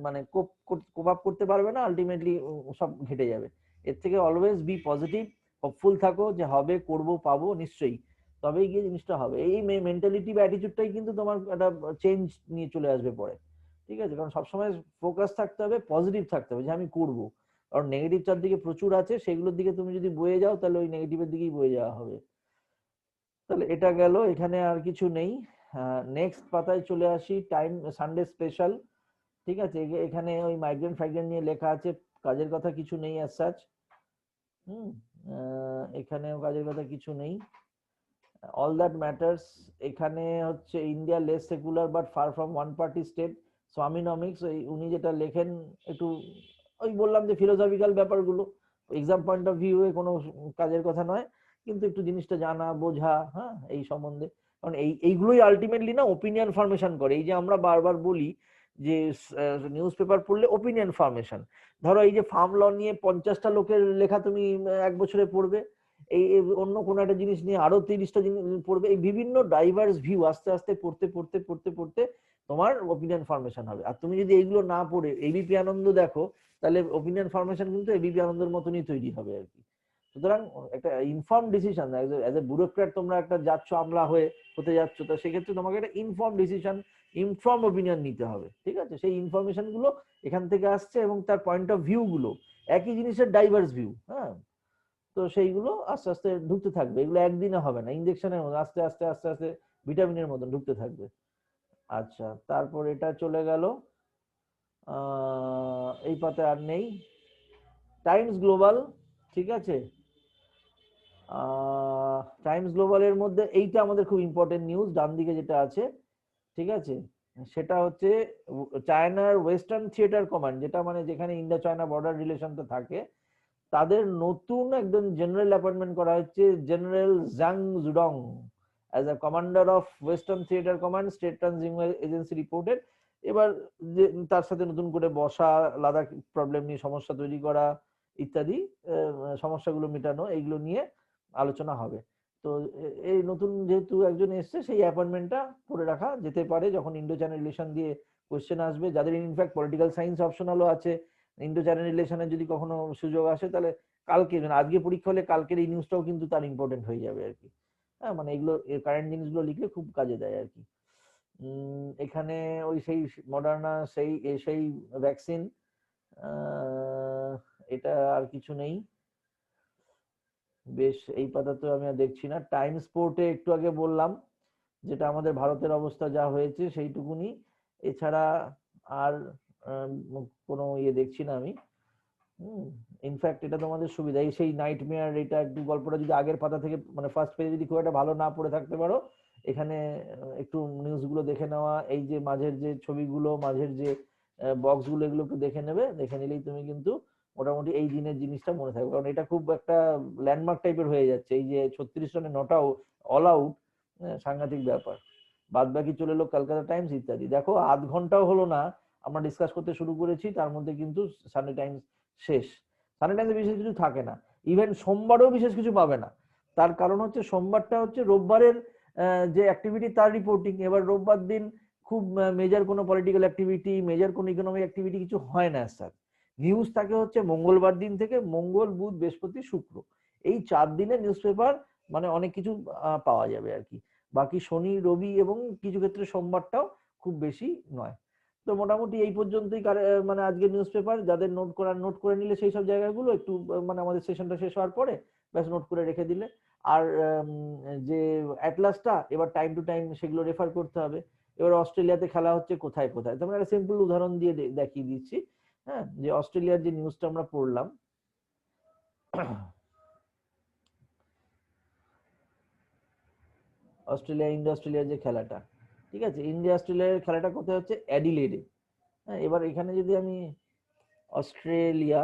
মানে কোপ আপ করতে পারবে না, আলটিমেটলি সব ঘেটে যাবে। এর থেকে অলওয়েজ বি পজিটিভ, হোপফুল থাকো যে হবে, করব, পাবো নিশ্চয়ই, তবেই গিয়ে জিনিসটা হবে। এই মেন্টালিটি বা অ্যাটিটিউডটাই কিন্তু তোমার একটা চেঞ্জ নিয়ে চলে আসবে পরে। ঠিক আছে, কারণ সবসময় ফোকাস থাকতে হবে, পজিটিভ থাকতে হবে যে আমি করব। কারণ নেগেটিভ চারদিকে প্রচুর আছে, সেগুলোর দিকে তুমি যদি বয়ে যাও তাহলে ওই নেগেটিভের দিকেই বয়ে যাওয়া হবে। তাহলে এটা গেল, এখানে আর কিছু নেই। নেক্সট পাতায় চলে আসি, টাইম সানডে স্পেশাল। ঠিক আছে, এখানে ওই মাইগ্রেন্ট ফাইগ্রেন্ট নিয়ে লেখা আছে, কাজের কথা কিছু নেই অ্যাজ সাচ। হুম, এখানেও কাজের কথা কিছু নেই। অল দ্যাট ম্যাটার্স এখানে হচ্ছে India less secular but far from one party state, Swaminomics. ওই উনি যেটা লেখেন একটু, ওই বললাম যে ফিলোসফিক্যাল ব্যাপারগুলো, এক্সাম পয়েন্ট অফ ভিউ এ কোনো কাজের কথা নয়, কিন্তু একটু জিনিসটা জানা বোঝা, হ্যাঁ, এই সম্বন্ধে। কারণ এইগুলোই আলটিমেটলি না ওপিনিয়ন ফর্মেশন করে। এই যে আমরা বারবার বলি যে নিউজ পেপার পড়লে ওপিনিয়ন ফর্মেশন, ধরো এই যে ফার্ম ল নিয়ে 50টা লোকের লেখা তুমি এক বছরে পড়বে, এই অন্য কোনো একটা জিনিস নিয়ে আরো 30টা জিনিস পড়বে, এই বিভিন্ন ডাইভার্স ভিউ আস্তে আস্তে পড়তে পড়তে পড়তে পড়তে তোমার ওপিনিয়ন ফর্মেশন হবে। আর তুমি যদি এইগুলো না পড়ে এবিপি আনন্দ দেখো, তাহলে ওপিনিয়ন ফর্মেশন কিন্তু এবিপি আনন্দের মতনই তৈরি হবে আর কি। সুতরাং একটা inform decision, as a bureaucrat তোমরা একটা যাচ্ছ, আমলা হয়ে হতে যাচ্ছ, তো সেক্ষেত্রে তোমাকে একটা ইনফর্ম ডিসিশন, ইনফর্ম ওপিনিয়ন নিতে হবে। ঠিক আছে, সেই ইনফরমেশন গুলো এখান থেকে আসছে এবং তার পয়েন্ট অফ ভিউ গুলো একই জিনিসের ডাইভার্স ভিউ, হ্যাঁ। তো সেইগুলো আস্তে আস্তে ঢুকতে থাকবে, এগুলো একদিনে হবে না, ইনজেকশনের মতো আস্তে আস্তে আস্তে আস্তে ভিটামিনের মতন ঢুকতে থাকবে। আচ্ছা, তারপর এটা চলে গেল, এই পাতে আর নেই। টাইমস গ্লোবাল, ঠিক আছে, টাইমস গ্লোবালের মধ্যে এইটা আমাদের খুব ইম্পর্টেন্ট নিউজ, ডান দিকে যেটা আছে, ঠিক আছে, সেটা হচ্ছে চায়নার ওয়েস্টার্ন থিয়েটার কমান্ড, যেটা মানে যেখানে ইন্ডিয়া চায়না বর্ডার রিলেশনটা থাকে, তাদের নতুন একজন জেনারেল অ্যাপয়েন্টমেন্ট করা হচ্ছে, জেনারেল জাং জুডং as a commander of western theatre command, state transitional agency reported. এবার যে তার সাথে নতুন করে বসা, লাদাখ প্রবলেম নিয়ে সমস্যা তৈরি করা ইত্যাদি, সমস্যাগুলো মেটানো, এইগুলো নিয়ে আলোচনা হবে। তো এই নতুন যেহেতু একজন এসছে, সেই অ্যাপয়েন্টমেন্টটা করে রাখা যেতে পারে যখন ইন্ডো চায়না রিলেশন দিয়ে কোশ্চেন আসবে, যাদের ইনফ্যাক্ট পলিটিক্যাল সায়েন্স অপশনালও আছে, ইন্ডো চায়না রিলেশনের যদি কখনো সুযোগ আসে, তাহলে কালকে মানে আজকে পরীক্ষা হলে কালকের এই নিউজটাও কিন্তু তার ইম্পর্টেন্ট হয়ে যাবে আর কি। হ্যাঁ, মানে এগুলো কারেন্ট জিনিসগুলো লিখলে খুব কাজে দেয় আর কি। এখানে ওই সেই মডার্না, সেই ভ্যাকসিন, এটা আর কিছু নেই। বেশ, এই পাতা তো আমি আর দেখছি না। টাইম স্পোর্টে একটু আগে বললাম, যেটা আমাদের ভারতের অবস্থা যা হয়েছে সেইটুকুনি, এছাড়া আর কোনো ইয়ে দেখছি না আমি। ইনফ্যাক্ট এটা তোমাদের সুবিধা, এই সেই নাইটমেয়ার, এটা একটু গল্পটা যদি আগের পাতা থেকে মানে ফার্স্ট পেজে যদি খুব একটা ভালো না পড়ে থাকতে পারো, এখানে একটু নিউজগুলো দেখে নেওয়া, এই যে মাঝের যে ছবিগুলো, মাঝের যে বক্সগুলো, এগুলো একটু দেখে নেবে, দেখে নিলেই তুমি কিন্তু মোটামুটি এই দিনের জিনিসটা মনে থাকবে। কারণ এটা খুব একটা ল্যান্ডমার্ক টাইপের হয়ে যাচ্ছে, এই যে 36 রানে নট আউট, অল আউট, সাংঘাতিক ব্যাপার। বাদ বাকি চলে এলো কলকাতা টাইমস ইত্যাদি। দেখো আধ ঘন্টাও হলো না আমরা ডিসকাস করতে শুরু করেছি, তার মধ্যে কিন্তু সানডে টাইমস শেষ। সানডে টাইমসে বিশেষ কিছু থাকে না, ইভেন সোমবারেও বিশেষ কিছু পাবে না। তার কারণ হচ্ছে সোমবারটা হচ্ছে রোববারের যে অ্যাক্টিভিটি তার রিপোর্টিং। এবার রোববার দিন খুব মেজর কোনো পলিটিক্যাল অ্যাক্টিভিটি, মেজর কোনো ইকোনমিক অ্যাক্টিভিটি কিছু হয় না স্যার। নিউজ থাকে হচ্ছে মঙ্গলবার দিন থেকে, মঙ্গল বুধ বৃহস্পতি শুক্র, এই 4 দিনে নিউজ পেপার মানে অনেক কিছু পাওয়া যাবে আর কি। বাকি শনি রবি এবং কিছু ক্ষেত্রে সোমবারটাও খুব বেশি নয়। তো মোটামুটি এই পর্যন্তই মানে আজকে নিউজ পেপার, যাদের নোট করে নিলে সেই সব জায়গাগুলো একটু মানে আমাদের সেশনটা শেষ হওয়ার পরে ব্যাস নোট করে রেখে দিলে। আর যে অ্যাটলাসটা এবার টাইম টু টাইম সেগুলো রেফার করতে হবে। এবার অস্ট্রেলিয়াতে খেলা হচ্ছে কোথায় কোথায়, তোমরা একটা সিম্পল উদাহরণ দিয়ে দেখিয়ে দিচ্ছি। হ্যাঁ, যে অস্ট্রেলিয়ার যে নিউজটা আমরা পড়লাম, ইন্ডিয়া অস্ট্রেলিয়ার যে খেলাটা, ঠিক আছে, ইন্ডিয়া অস্ট্রেলিয়ার খেলাটা কোথায় হচ্ছে? অ্যাডিলেডে। হ্যাঁ, এবার এখানে যদি আমি অস্ট্রেলিয়া,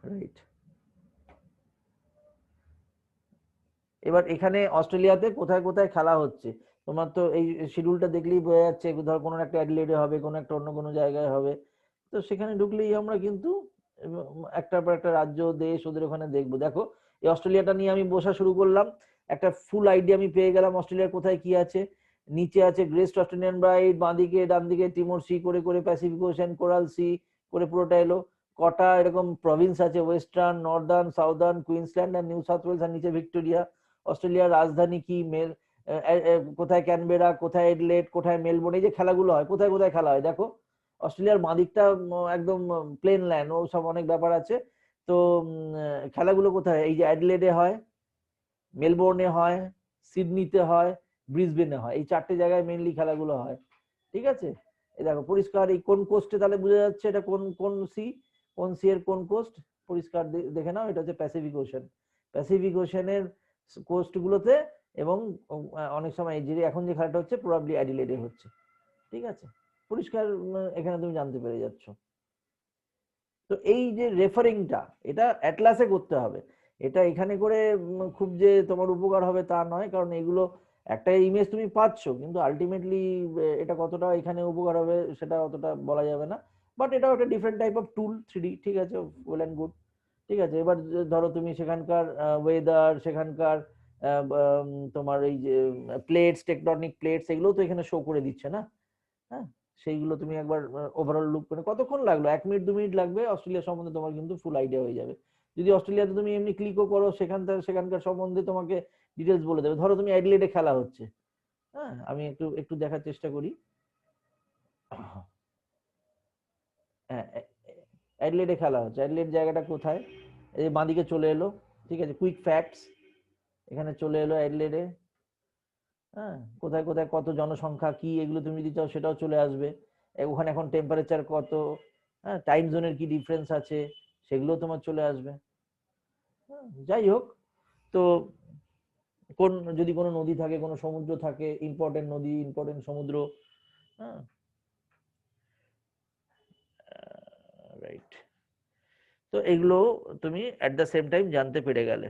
রাইট, এবার এখানে অস্ট্রেলিয়াতে কোথায় কোথায় খেলা হচ্ছে, তোমার তো এই শিডিউলটা দেখলেই বোঝা যাচ্ছে, ধর কোনো একটা অ্যাডিলেডে হবে, কোনো একটা অন্য কোনো জায়গায় হবে। তো সেখানে ঢুকলেই আমরা কিন্তু একটার পর একটা রাজ্য দেশ ওদের ওখানে দেখবো। দেখো, এই অস্ট্রেলিয়াটা নিয়ে আমি বসা শুরু করলাম, একটা ফুল আইডিয়া আমি পেয়ে গেলাম অস্ট্রেলিয়ার কোথায় কি আছে। নিচে আছে গ্রেট অস্ট্রেলিয়ান ব্রাইট, বাঁদিকে ডান দিকে টিমোর সি করে করে প্যাসিফিক ওশেন, কোরাল সি করে পুরোটা এলো। কটা এরকম প্রভিন্স আছে, ওয়েস্টার্ন, নর্দার্ন, সাউদার্ন, কুইন্সল্যান্ড আর নিউ সাউথ ওয়েলস, আর নিচে ভিক্টোরিয়া। অস্ট্রেলিয়ার রাজধানী কি, কোথায় ক্যানবেরা, কোথায় এডলেড, কোথায় মেলবোর্ন, এই যে খেলাগুলো হয় কোথায় কোথায় খেলা হয় দেখো। অস্ট্রেলিয়ার মাদিকটা একদম প্লেন ল্যান্ড, ও সব অনেক ব্যাপার আছে। তো খেলাগুলো কোথায়? এই যে অ্যাডলেডে হয়, মেলবোর্নে হয়, সিডনিতে হয়, ব্রিসবেনে হয়, এই চারটে জায়গায় মেইনলি খেলাগুলো হয়। ঠিক আছে, এই দেখো পরিষ্কার, এই কোন কোস্টে তাহলে বোঝা যাচ্ছে এটা কোন কোন সি, কোন সি এর কোন কোস্ট, পরিষ্কার দেখে নাও, এটা হচ্ছে প্যাসিফিক ওশেন। প্যাসিফিক ওশেনের কোস্ট গুলোতে, এবং অনেক সময় এই যে এখন যে খেলাটা হচ্ছে প্রবাবলি অ্যাডিলেডে হচ্ছে। ঠিক আছে, পরিষ্কার, এখানে তুমি জানতে পেরে যাচ্ছ। তো এই যে রেফারিংটা, এটা অ্যাটলাসে করতে হবে। এটা এখানে করে খুব যে তোমার উপকার হবে তা নয়, কারণ এগুলো একটা ইমেজ তুমি পাচ্ছ, কিন্তু আলটিমেটলি এটা কতটা এখানে উপকার হবে সেটা অতটা বলা যাবে না। বাট এটাও একটা different type of tool, 3D, ঠিক আছে, ওয়েল অ্যান্ড গুড। ঠিক আছে, এবার ধরো তুমি সেখানকার ওয়েদার, সেখানকার তোমার এই যে প্লেটস, টেকটনিক প্লেটস, এগুলো তো এখানে শো করে দিচ্ছে না। হ্যাঁ, সেইগুলো তুমি একবার ওভারঅল লুক করে, কতক্ষণ লাগলো, 1 মিনিট 2 মিনিট লাগবে, অস্ট্রেলিয়া সম্বন্ধে তোমার কিন্তু ফুল আইডিয়া হয়ে যাবে। যদি অস্ট্রেলিয়াতে তুমি এমনি ক্লিকও করো, সেখানকার সম্বন্ধে তোমাকে ডিটেলস বলে দেবে। ধরো তুমি অ্যাডিলেডে খেলা হচ্ছে, হ্যাঁ, আমি একটু একটু দেখার চেষ্টা করি। হ্যাঁ, অ্যাডিলেডে খেলা হচ্ছে, অ্যাডিলেড জায়গাটা কোথায়? এই বাঁদিকে চলে এলো, ঠিক আছে, কুইক ফ্যাক্টস, এখানে চলে এলো অ্যাডিলেডে। হ্যাঁ, কোথায় কোথায় কত জনসংখ্যা কি, এগুলো তুমি যদি চাও সেটাও চলে আসবে। ওখানে এখন টেম্পারেচার কত, হ্যাঁ, টাইম জোনের কি ডিফারেন্স আছে, সেগুলো তোমার চলে আসবে। যাই হোক, তো কোন যদি কোনো নদী থাকে, কোনো সমুদ্র থাকে, ইম্পর্টেন্ট নদী, ইম্পর্টেন্ট সমুদ্র, হ্যাঁ, রাইট, তো এগুলো তুমি অ্যাট দ্য সেম টাইম জানতে পেরে গেলে।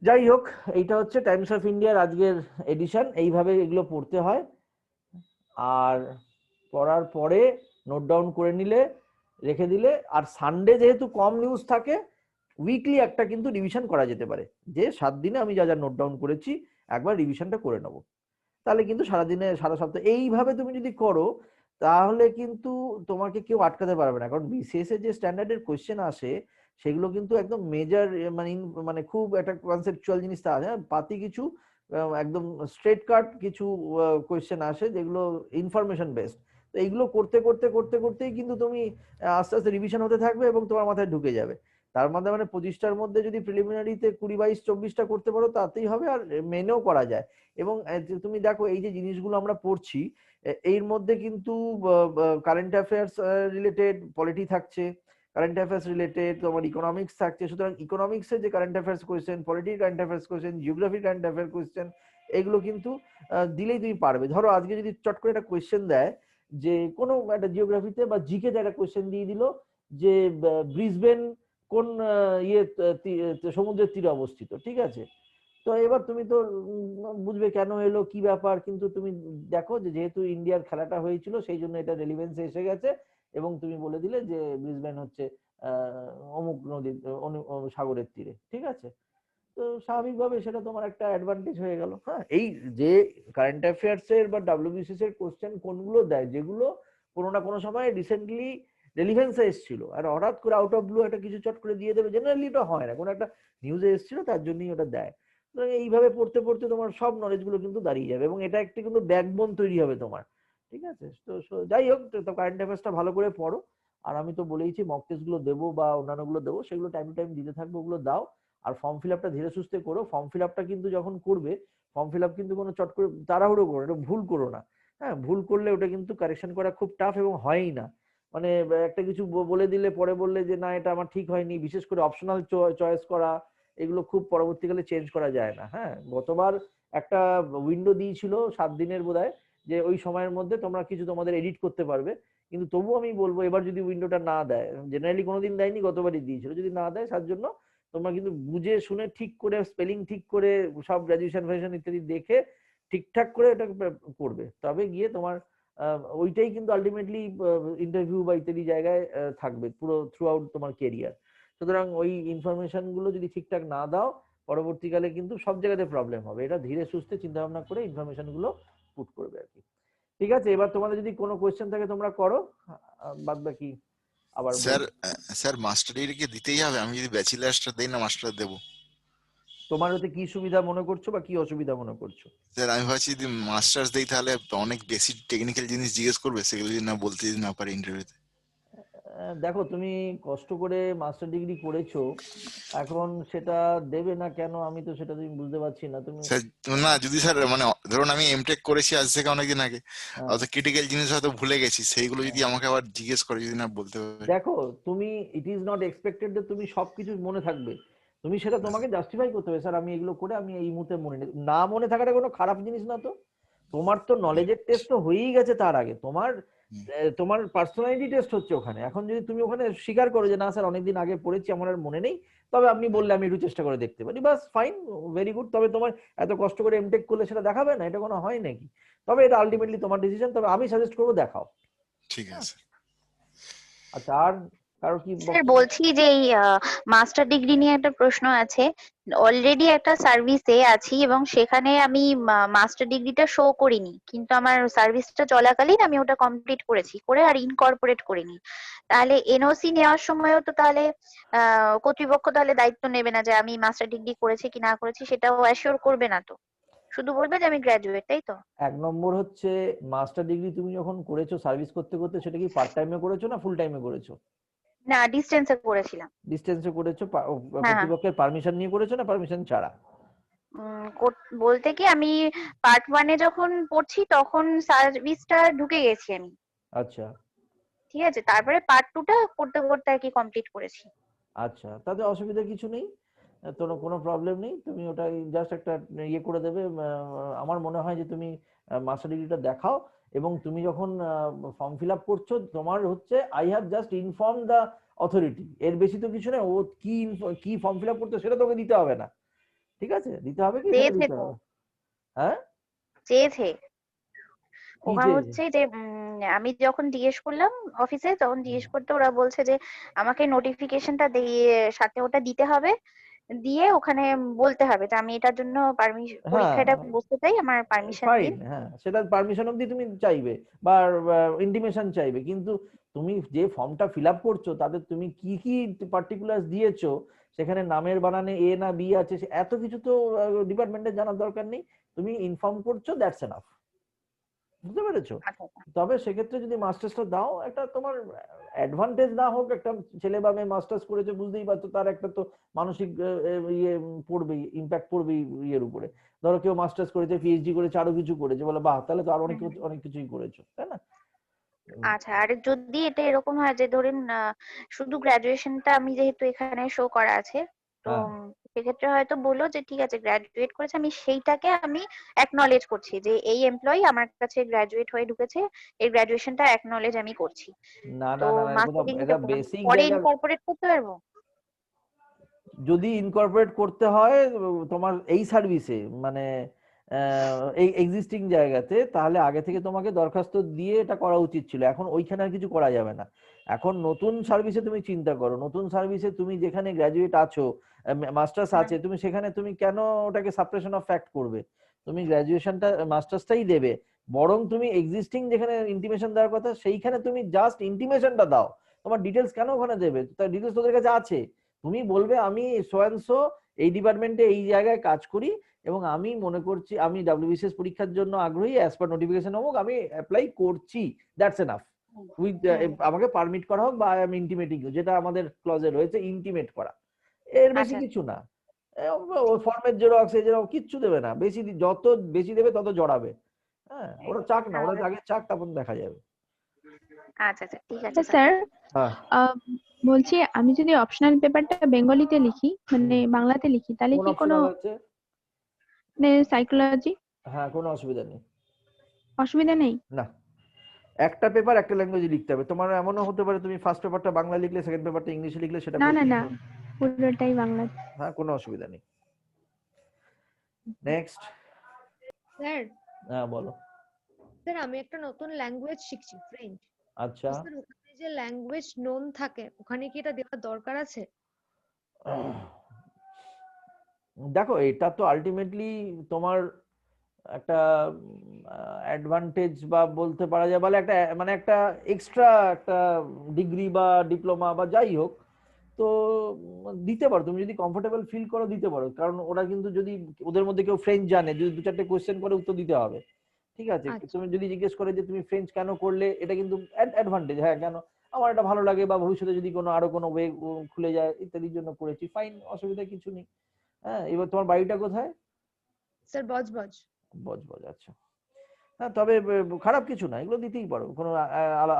যাই হোক, এইটা হচ্ছে টাইমস অফ ইন্ডিয়ার আজকের এডিশন, এইভাবে এগুলো পড়তে হয়। আর পড়ার পরে নোট ডাউন করে নিলে, রেখে দিলে, আর সানডে যেহেতু কম নিউজ থাকে, উইকলি একটা কিন্তু রিভিশন করা যেতে পারে, যে 7 দিনে আমি যা যা নোট ডাউন করেছি একবার রিভিশনটা করে নেব। তাহলে কিন্তু সারাদিনে, সারা সপ্তাহে এইভাবে তুমি যদি করো, তাহলে কিন্তু তোমাকে কেউ আটকাতে পারবে না। কারণ বিসিএস এর যে স্ট্যান্ডার্ডের কোয়েশ্চেন আসে, সেগুলো কিন্তু একদম মেজর, মানে মানে খুব একটা কনসেপচুয়াল জিনিস তা আছে, পাতি কিছু একদম স্ট্রেট কাট কিছু কোয়েশ্চেন আসে, যেগুলো ইনফরমেশন বেসড। তো এইগুলো করতে করতে করতে করতেই কিন্তু তুমি আস্তে আস্তে রিভিশন হতে থাকবে, এবং তোমার মাথায় ঢুকে যাবে। তার মধ্যে মানে 25টার মধ্যে যদি প্রিলিমিনারিতে 20, 22, 24টা করতে পারো তাতেই হবে, আর মেনেও করা যায়। এবং তুমি দেখো, এই যে জিনিসগুলো আমরা পড়ছি, এর মধ্যে কিন্তু কারেন্ট অ্যাফেয়ার্স রিলেটেড পলিটি থাকছে, কারেন্ট অ্যাফেয়ার্স রিলেটেড তোমার ইকোনমিক্স থাকছে। সুতরাং ইকোনমিক্সের যে কারেন্ট অ্যাফেয়ার্স কোয়েশ্চেন, পলিটির কারেন্ট অ্যাফেয়ার্স কোয়েশ্চেন, জিওগ্রাফির কারেন্ট অ্যাফেয়ার কোয়েশ্চেন, এগুলো কিন্তু দিলেই তুমি পারবে। ধরো আজকে যদি চট করে একটা কোয়েশ্চেন দেয়, যে কোনো একটা জিওগ্রাফিতে বা জিকে একটা কোয়েশ্চেন দিয়ে দিল, যে ব্রিসবেন কোন ইয়ে সমুদ্রের তীরে অবস্থিত, ঠিক আছে, তো এবার তুমি তো বুঝবে কেন এলো, কি ব্যাপার, কিন্তু তুমি দেখো যে যেহেতু ইন্ডিয়ার খেলাটা হয়েছিল সেই জন্য এটা রেলিভেন্সে এসে গেছে, এবং তুমি বলে দিলে যে ব্রিসবেন হচ্ছে অমুক নদীর সাগরের তীরে, ঠিক আছে। তো স্বাভাবিকভাবে সেটা তোমার একটা অ্যাডভান্টেজ হয়ে গেল। হ্যাঁ, এই যে কারেন্ট অ্যাফেয়ার্স এর বা ডাব্লিউবিসিএস এর কোশ্চেন কোনগুলো দেয়, যেগুলো কোনো না কোনো সময় রিসেন্টলি রেলিভেন্সে এসেছিল, আর হঠাৎ করে আউট অফ ব্লু একটা কিছু চট করে দিয়ে দেবে, জেনারেলি এটা হয় না, কোনো একটা নিউজে এসেছিল তার জন্যই ওটা দেয়। তো এইভাবে পড়তে পড়তে তোমার সব নলেজ গুলো কিন্তু দাঁড়িয়ে যাবে, এবং এটা একটা কিন্তু ব্যাকবোন তৈরি হবে তোমার। ঠিক আছে, তো যাই হোক, তো কারেন্ট অ্যাফেয়ার্সটা ভালো করে পড়ো। আর আমি তো বলেইছি মক টেস্ট গুলো দেবো বা অন্যান্য গুলো দেবো, সেগুলো টাইম টু টাইম দিতে থাকবো, ওগুলো দাও। আর ফর্ম ফিল আপটা ধীরে সুস্থে করো। ফর্ম ফিল আপটা কিন্তু যখন করবে, ফর্ম ফিল আপ কিন্তু কোনো চট করে তাড়াহুড়ো করো, এটা ভুল করো না। হ্যাঁ, ভুল করলে ওটা কিন্তু কারেকশন করা খুব টাফ এবং হয়ই না। মানে একটা কিছু বলে দিলে পরে বললে যে না এটা আমার ঠিক হয়নি, বিশেষ করে অপশনাল চয়েস করা, এগুলো খুব পরবর্তীকালে চেঞ্জ করা যায় না। হ্যাঁ, গতবার একটা উইন্ডো দিয়েছিল 7 দিনের বোধহয়, যে ওই সময়ের মধ্যে তোমরা কিছু তোমাদের এডিট করতে পারবে, কিন্তু তবুও আমি বলবো এবার যদি উইন্ডোটা না দেয়, জেনারেলি কোনোদিন দেয়নি, গতবারই দিয়েছিল, যদি না দেয় তার জন্য তোমরা কিন্তু বুঝে শুনে ঠিক করে স্পেলিং ঠিক করে সব গ্রাজুয়েশন ভ্যারিয়েশন ইত্যাদি দেখে ঠিকঠাক করে এটা করবে, তবে গিয়ে তোমার ওইটাই কিন্তু আলটিমেটলি ইন্টারভিউ বা ইত্যাদি জায়গায় থাকবে পুরো থ্রু আউট তোমার কেরিয়ার। সুতরাং ওই ইনফরমেশন গুলো যদি ঠিকঠাক না দাও, পরবর্তীকালে কিন্তু সব জায়গাতে প্রবলেম হবে। এটা ধীরে সুস্থে চিন্তা ভাবনা করে ইনফরমেশন গুলো পুট করবে আর কি। ঠিক আছে, এবার তোমাদের যদি কোনো কোয়েশ্চেন থাকে তোমরা করো, বাদ বাকি আবার স্যার স্যার মাস্টার ডিগ্রি কি দিতেই হবে? আমি যদি ব্যাচেলার্সটা দেই না মাস্টার দেবো? তোমার ওতে কি সুবিধা মনে করছো বা কি অসুবিধা মনে করছো? স্যার আমি ভাবছি যদি মাস্টার্স দেই তাহলে অনেক বেশি টেকনিক্যাল জিনিস জিজ্ঞেস করবে, সেগুলো যদি না বলতে যদি না পারি ইন্টারভিউতে। দেখো, তুমি কষ্ট করে মাস্টার ডিগ্রি করেছো, এখন সেটা দেবে না কেন আমি তো সেটা তুমি বুঝতে পারছি না। তুমি স্যার না, যদি স্যার মানে ধরুন আমি এমটেক করেছি আজ থেকে অনেকদিন আগে, আহ, অত ক্রিটিক্যাল জিনিস হয়তো ভুলে গেছি, সেইগুলো যদি আহ, আমাকে আবার জিজ্ঞেস করে যদি না বলতে পারি। দেখো, তুমি ইট ইজ নট এক্সপেক্টেড যে তুমি সবকিছু মনে থাকবে। তুমি সেটা তোমাকে জাস্টিফাই করতে হবে, স্যার আমি এগুলো করে আমি এই মুহূর্তে মনে নেই। না মনে থাকাটা কোনো খারাপ জিনিস না তো। তোমার তো নলেজের টেস্ট তো হয়েই গেছে, তার আগে তোমার হুম, তোমার পার্সোনালিটি টেস্ট হচ্ছে ওখানে। এখন যদি তুমি ওখানে স্বীকার করো যে না স্যার অনেকদিন আগে পড়েছি আমার আর মনে নেই, তবে আপনি বললে আমি একটু চেষ্টা করে দেখতে পারি, বাস ফাইন, ভেরি গুড। তবে তোমার এত কষ্ট করে এমটেক করলে সেটা দেখাবে না, এটা কোনো হয় নাকি? তবে এটা আলটিমেটলি তোমার ডিসিশন, তবে আমি সাজেস্ট করবো দেখাও। ঠিক হ্যাঁ, আছে। আচ্ছা, আর কারো কি স্যার বক্তব্য? বলছি যে এই মাস্টার ডিগ্রি নিয়ে একটা প্রশ্ন আছে। অলরেডি একটা সার্ভিসে আছি এবং সেখানে আমি মাস্টার ডিগ্রিটা শো করিনি, কিন্তু আমার সার্ভিসটা চলাকালীন আমি ওটা কমপ্লিট করেছি, করে আর ইনকর্পোরেট করিনি। তাহলে এনওসি নেওয়ার সময়ও তো তাহলে কর্তৃপক্ষ তাহলে দায়িত্ব নেবে না যে আমি মাস্টার ডিগ্রি করেছি কি না করেছি, সেটাও অ্যাসিওর করবে না তো, শুধু বলবে যে আমি গ্রাজুয়েট, তাই তো? এক নম্বর হচ্ছে, মাস্টার ডিগ্রি তুমি যখন করেছো সার্ভিস করতে করতে, সেটা কি পার্ট টাইমে করেছো না ফুল টাইমে করেছো? না, ডিস্টেন্সে করেছিলাম। ডিস্টেন্সে করেছো, হ্যাঁ, হ্যাঁ। কর্তৃপক্ষের পারমিশন নিয়ে করেছো না পারমিশন ছাড়া? বলতে কি আমি পার্ট 1-এ যখন পড়ছি তখন সার্ভিসটা ঢুকে গেছি আমি। আচ্ছা ঠিক আছে, তারপরে পার্ট 2টা করতে করতে আর কি কমপ্লিট করেছি। আচ্ছা, তাতে অসুবিধা কিছু নেই, তোর কোনো প্রবলেম নেই। তুমি ওটাই জাস্ট একটা ইয়ে করে দেবে। আমার মনে হয় যে তুমি মাস্টার ডিগ্রিটা দেখাও, এবং তুমি যখন ফর্ম ফিল আপ করছো, তোমার হচ্ছে I have just inform the authority, এর বেশি তো কিছু নেই। ও কি কি ফর্ম ফিল আপ করতে সেটা তোকে দিতে হবে না। ঠিক আছে, দিতে হবে কি সেটা চেয়েছে দিতে তো, হবে। হ্যাঁ, চেয়েছে। কি ওরা চেয়েছে? হচ্ছে যে আমি যখন জিজ্ঞেস করলাম অফিসে, তখন জিজ্ঞেস করতে ওরা বলছে যে আমাকে নোটিফিকেশনটা দিয়ে সাথে ওটা দিতে হবে, দিয়ে ওখানে বলতে হবে যে আমি এটার জন্য পারমিশন, হ্যাঁ, পরীক্ষাটা বসতে চাই, আমার পারমিশন ফাইন, দিন। হ্যাঁ, সেটা পারমিশন অবধি তুমি চাইবে বা ইন্টিমেশন চাইবে, কিন্তু তুমি যে ফর্মটা ফিল আপ করছো তাতে তুমি কি কি পার্টিকুলার দিয়েছো, সেখানে নামের বানানে এ না বি আছে, এত কিছু তো ডিপার্টমেন্টের জানার দরকার নেই। তুমি ইনফর্ম করছো, দ্যাটস এনাফ। বুঝতে পেরেছো? আচ্ছা, আচ্ছা। তবে সেক্ষেত্রে যদি মাস্টার্সটা দাও, একটা তোমার অ্যাডভান্টেজ না হোক, একটা ছেলে বা মেয়ে মাস্টার্স করেছে বুঝতেই পারছো, তার একটা তো মানসিক ইয়ে পড়বেই, ইম্প্যাক্ট পড়বেই ইয়ের উপরে। ধরো কেউ মাস্টার্স করেছে, পিএইচডি করেছে, আরো কিছু করেছে, বলে বাহ তাহলে তো আরো অনেক হুম, হুম। অনেক কিছুই করেছো, তাই না? আচ্ছা, আর যদি এটা এরকম হয় যে ধরুন শুধু গ্রাজুয়েশনটা আমি যেহেতু এখানে শো করা আছে, তো হ্যাঁ, সেক্ষেত্রে হয়তো বললো যে ঠিক আছে গ্রাজুয়েট করেছে, আমি সেইটাকে আমি অ্যাকনলেজ করছি যে এই এমপ্লয়ি আমার কাছে গ্রাজুয়েট হয়ে ঢুকেছে, এই গ্রাজুয়েশনটা অ্যাকনলেজ আমি করছি। না তো না না না, এটা তো মাস্টার এটা ডিগ্রিটা বেসিক পরে জায়গা। ইনকর্পোরেট করতে পারবো? যদি ইনকর্পোরেট করতে হয় তোমার এই সার্ভিসে, মানে এই এক্সিস্টিং জায়গাতে, তাহলে আগে থেকে তোমাকে দরখাস্ত দিয়ে এটা করা উচিত ছিল। এখন ওইখানে আর কিছু করা যাবে না। এখন নতুন সার্ভিসে তুমি চিন্তা করো, নতুন সার্ভিসে তুমি যেখানে গ্র্যাজুয়েট আছো, মাস্টার্স হুম। আছে, তুমি সেখানে তুমি কেন ওটাকে সাপ্রেশন অফ ফ্যাক্ট করবে? তুমি গ্র্যাজুয়েশনটা মাস্টার্সটাই দেবে। বরং তুমি এক্সিস্টিং যেখানে ইন্টিমেশন দেওয়ার কথা, সেইখানে তুমি জাস্ট ইন্টিমেশনটা দাও, তোমার ডিটেলস কেন ওখানে দেবে? তার ডিটেলস তোদের কাছে আছে। তুমি বলবে আমি সো অ্যান্ড সো এই ডিপার্টমেন্টে এই জায়গায় কাজ করি এবং আমি মনে করছি আমি ডাব্লিউবিসিএস পরীক্ষার জন্য আগ্রহী, অ্যাজ পার নোটিফিকেশন অমুক আমি অ্যাপ্লাই করছি, দ্যাটস এনাফ। উইথ আমাকে পারমিট করা হোক বা আই এম ইন্টিমেটিং, যেটা আমাদের ক্লজে রয়েছে, ইন্টিমেট করা, এর বেশি আচ্ছা কিছু না। ওই ফর্মের জেরক্স এই জেরক্স কিচ্ছু দেবে না, বেশি যত বেশি দেবে তত জড়াবে। হ্যাঁ, ওরা চাক না, ওরা আগে চাক, তারপর দেখা যাবে। আচ্ছা আচ্ছা ঠিক আছে স্যার। স্যার হ্যাঁ বলছি আমি যদি অপশনাল পেপারটা বেঙ্গলিতে লিখি মানে বাংলাতে লিখি তাহলে কোন কি কোনো অপশনাল আছে? মানে সাইকোলজি হ্যাঁ, কোনো অসুবিধা নেই। অসুবিধা নেই? না, একটা পেপার একটা ল্যাঙ্গুয়েজে লিখতে হবে। তোমার এমনও হতে পারে তুমি ফার্স্ট পেপারটা বাংলা লিখলে, সেকেন্ড পেপারটা ইংলিশে লিখলে, সেটা না কোনো না না, কিছু- পুরোটাই বাংলা। হ্যাঁ, কোনো অসুবিধা নেই। নেক্সট। স্যার হ্যাঁ বলো। স্যার আমি একটা নতুন ল্যাঙ্গুয়েজ শিখছি, ফ্রেঞ্চ। আচ্ছা, স্যার ওখানে যে ল্যাঙ্গুয়েজ নোন থাকে ওখানে কি এটা দেওয়ার দরকার আছে? দেখো এটা তো আলটিমেটলি তোমার একটা অ্যাডভান্টেজ বা বলতে পারা যায়, বলে একটা মানে একটা এক্সট্রা একটা ডিগ্রি বা ডিপ্লোমা বা যাই হোক, তো দিতে পারো তুমি যদি কমফোর্টেবল ফিল করো, দিতে পারো। কারণ ওরা কিন্তু যদি ওদের মধ্যে কেউ ফ্রেঞ্চ জানে, যদি দু চারটে কোয়েশ্চেন করে উত্তর দিতে হবে, ঠিক আছে? আচ্ছা তুমি যদি জিজ্ঞেস করে যে তুমি ফ্রেঞ্চ কেন করলে, এটা কিন্তু অ্যাডভান্টেজ। হ্যাঁ, কেন আমার এটা ভালো লাগে বা ভবিষ্যতে যদি কোনো আরো কোনো ওয়ে খুলে যায় ইত্যাদির জন্য করেছি, ফাইন, অসুবিধা কিছু নেই। হ্যাঁ, এবার তোমার বাড়িটা কোথায়? স্যার বজবজ। বজবজ, আচ্ছা। হ্যাঁ, তবে খারাপ কিছু না, এগুলো দিতেই পারো, কোনো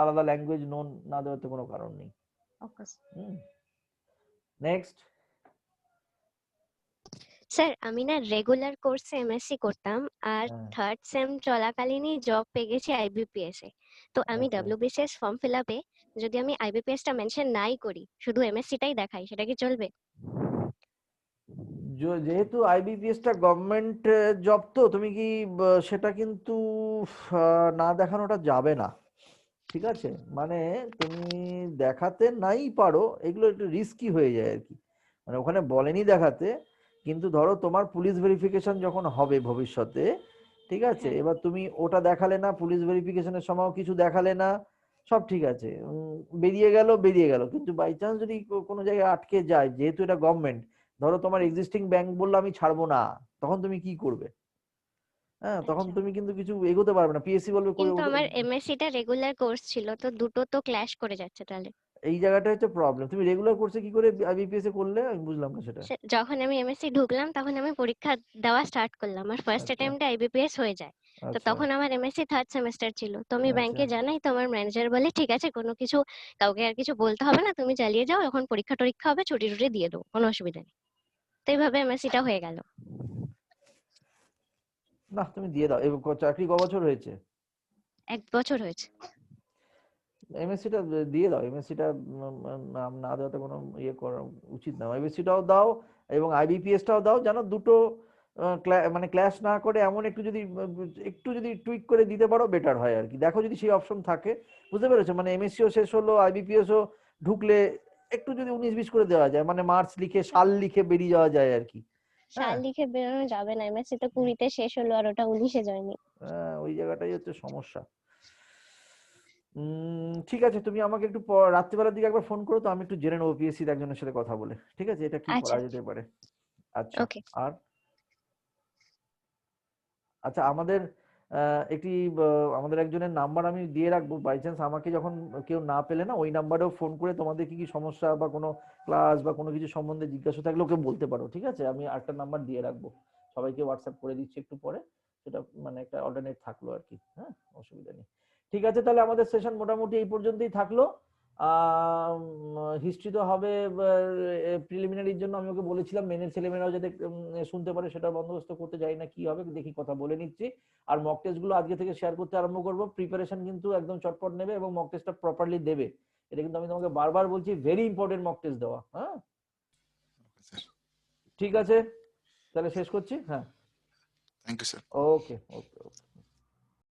আলাদা ল্যাঙ্গুয়েজ নোন না দেওয়ার তো কোনো কারণ নেই। Okay next. স্যার আমি না রেগুলার কোর্সে এমএসসি করতাম আর হ্যাঁ, থার্ড সেম চলাকালীনই জব পেয়ে গেছি আইবিপিএস এ। তো আমি আচ্ছা। ডাব্লিউবিসিএস ফর্ম ফিল আপে যদি আমি আইবিপিএস টা মেনশন নাই করি, শুধু এমএসসি টাই দেখাই, সেটা কি চলবে? যেহেতু আইবিপিএস টা গভর্নমেন্ট জব, তো তুমি কি সেটা কিন্তু না দেখানোটা যাবে না, ঠিক আছে? মানে তুমি দেখাতে নাই পারো, এগুলো একটু রিস্কি হয়ে যায় আর কি। মানে ওখানে বলেনি দেখাতে, কিন্তু ধরো তোমার পুলিশ ভেরিফিকেশন যখন হবে ভবিষ্যতে, ঠিক আছে, হ্যাঁ এবার তুমি ওটা দেখালে না, পুলিশ ভেরিফিকেশনের সময় কিছু দেখালে না, সব ঠিক আছে, বেরিয়ে গেল। কিন্তু বাই চান্স যদি কোনো জায়গায় আটকে যায়, যেহেতু এটা গভর্নমেন্ট, ধরো তোমার এক্সিস্টিং ব্যাংক বললো আমি ছাড়বো না, তখন তুমি কি করবে? হ্যাঁ, তখন আচ্ছা, তুমি কিন্তু কিছু এগোতে পারবে না, পিএসসি বলবে করে কিন্তু আমার এমএসসি টা রেগুলার কোর্স ছিল, তো দুটো তো ক্ল্যাশ করে যাচ্ছে তাহলে। এই জায়গাটা হচ্ছে প্রবলেম। তুমি রেগুলার কোর্সে কি করে আইবিপিএস এ করলে, আমি বুঝলাম না সেটা। যখন আমি এমএসসি ঢুকলাম তখন আমি পরীক্ষা দেওয়া স্টার্ট করলাম, আমার ফার্স্ট আচ্ছা, অ্যাটেম্পটে আইবিপিএস হয়ে যায়। তো আচ্ছা, তখন আমার এমএসসি থার্ড সেমেস্টার ছিল, তো আমি আচ্ছা, ব্যাংকে জানাই, তো আমার ম্যানেজার বলে ঠিক আছে, কোনো কিছু কাউকে আর কিছু বলতে হবে না, তুমি চালিয়ে যাও, এখন পরীক্ষা টরীক্ষা হবে, ছুটি টুটি দিয়ে দেবো, কোনো অসুবিধা নেই। তো এইভাবে এমএসসিটা হয়ে গেল। না তুমি দিয়ে দাও। চাকরি ক বছর হয়েছে? 1 বছর হয়েছে। এমএসসি টা দিয়ে দাও। এমএসসি টা নাম না দেওয়াটা কোনো ইয়ে করা উচিত না। এমএসসি টাও দাও এবং আইবিপিএস টাও দাও, যেন দুটো মানে ক্ল্যাশ না করে, এমন একটু যদি টুইক করে দিতে পারো বেটার হয় আর কি। দেখো যদি সেই অপশন থাকে, বুঝতে পেরেছো? মানে এমএসসিও শেষ হলো, আইবিপিএসও ঢুকলে একটু যদি 19-20 করে দেওয়া যায়, মানে মার্চ লিখে সাল লিখে বেরিয়ে যাওয়া যায় আর কি। সাল হ্যাঁ, লিখে বেরোনো যাবে না, এমএসসি তো 20-তে শেষ হলো আর ওটা 19-এ যায়নি। ওই জায়গাটাই হচ্ছে সমস্যা। ঠিক আছে, তুমি আমাকে একটু রাত্রিবেলার দিকে একবার ফোন করো, তো আমি একটু জেনে নেবো পিএসসি একজনের সাথে কথা বলে, ঠিক আছে, এটা কি আচ্ছা করা যেতে পারে। আচ্ছা। ওকে। আর আচ্ছা, আমাদের একটি আমাদের একজনের নাম্বার আমি দিয়ে রাখবো, বাই চান্স আমাকে যখন কেউ না পেলে না, ওই নাম্বারেও ফোন করে তোমাদের কি কি সমস্যা বা কোনো ক্লাস বা কোনো কিছু সম্বন্ধে জিজ্ঞাসা থাকলে ওকে বলতে পারো, ঠিক আছে? আমি আরেকটা নাম্বার দিয়ে রাখবো, সবাইকে হোয়াটসঅ্যাপ করে দিচ্ছি একটু পরে, সেটা মানে একটা অল্টারনেট থাকলো আর কি। হ্যাঁ, অসুবিধা নেই। ঠিক আছে, তাহলে আমাদের সেশন মোটামুটি এই পর্যন্তই থাকলো। হিস্ট্রি তো হবে প্রিলিমিনারির জন্য, আমি ওকে বলেছিলাম মেনের ছেলেমেয়েরাও যাতে শুনতে পারে, সেটা বন্দোবস্ত করতে যাই না কি হবে, দেখি কথা বলে নিচ্ছি। আর মক টেস্ট গুলো আজকে থেকে শেয়ার করতে আরম্ভ করবো। প্রিপারেশন কিন্তু একদম চটপট নেবে এবং মক টেস্টটা প্রপারলি দেবে, এটা কিন্তু আমি তোমাকে বারবার বলছি, ভেরি ইম্পর্টেন্ট মক টেস্ট দেওয়া। হ্যাঁ, ঠিক আছে, তাহলে শেষ করছি। হ্যাঁ, thank you sir. Okay okay okay.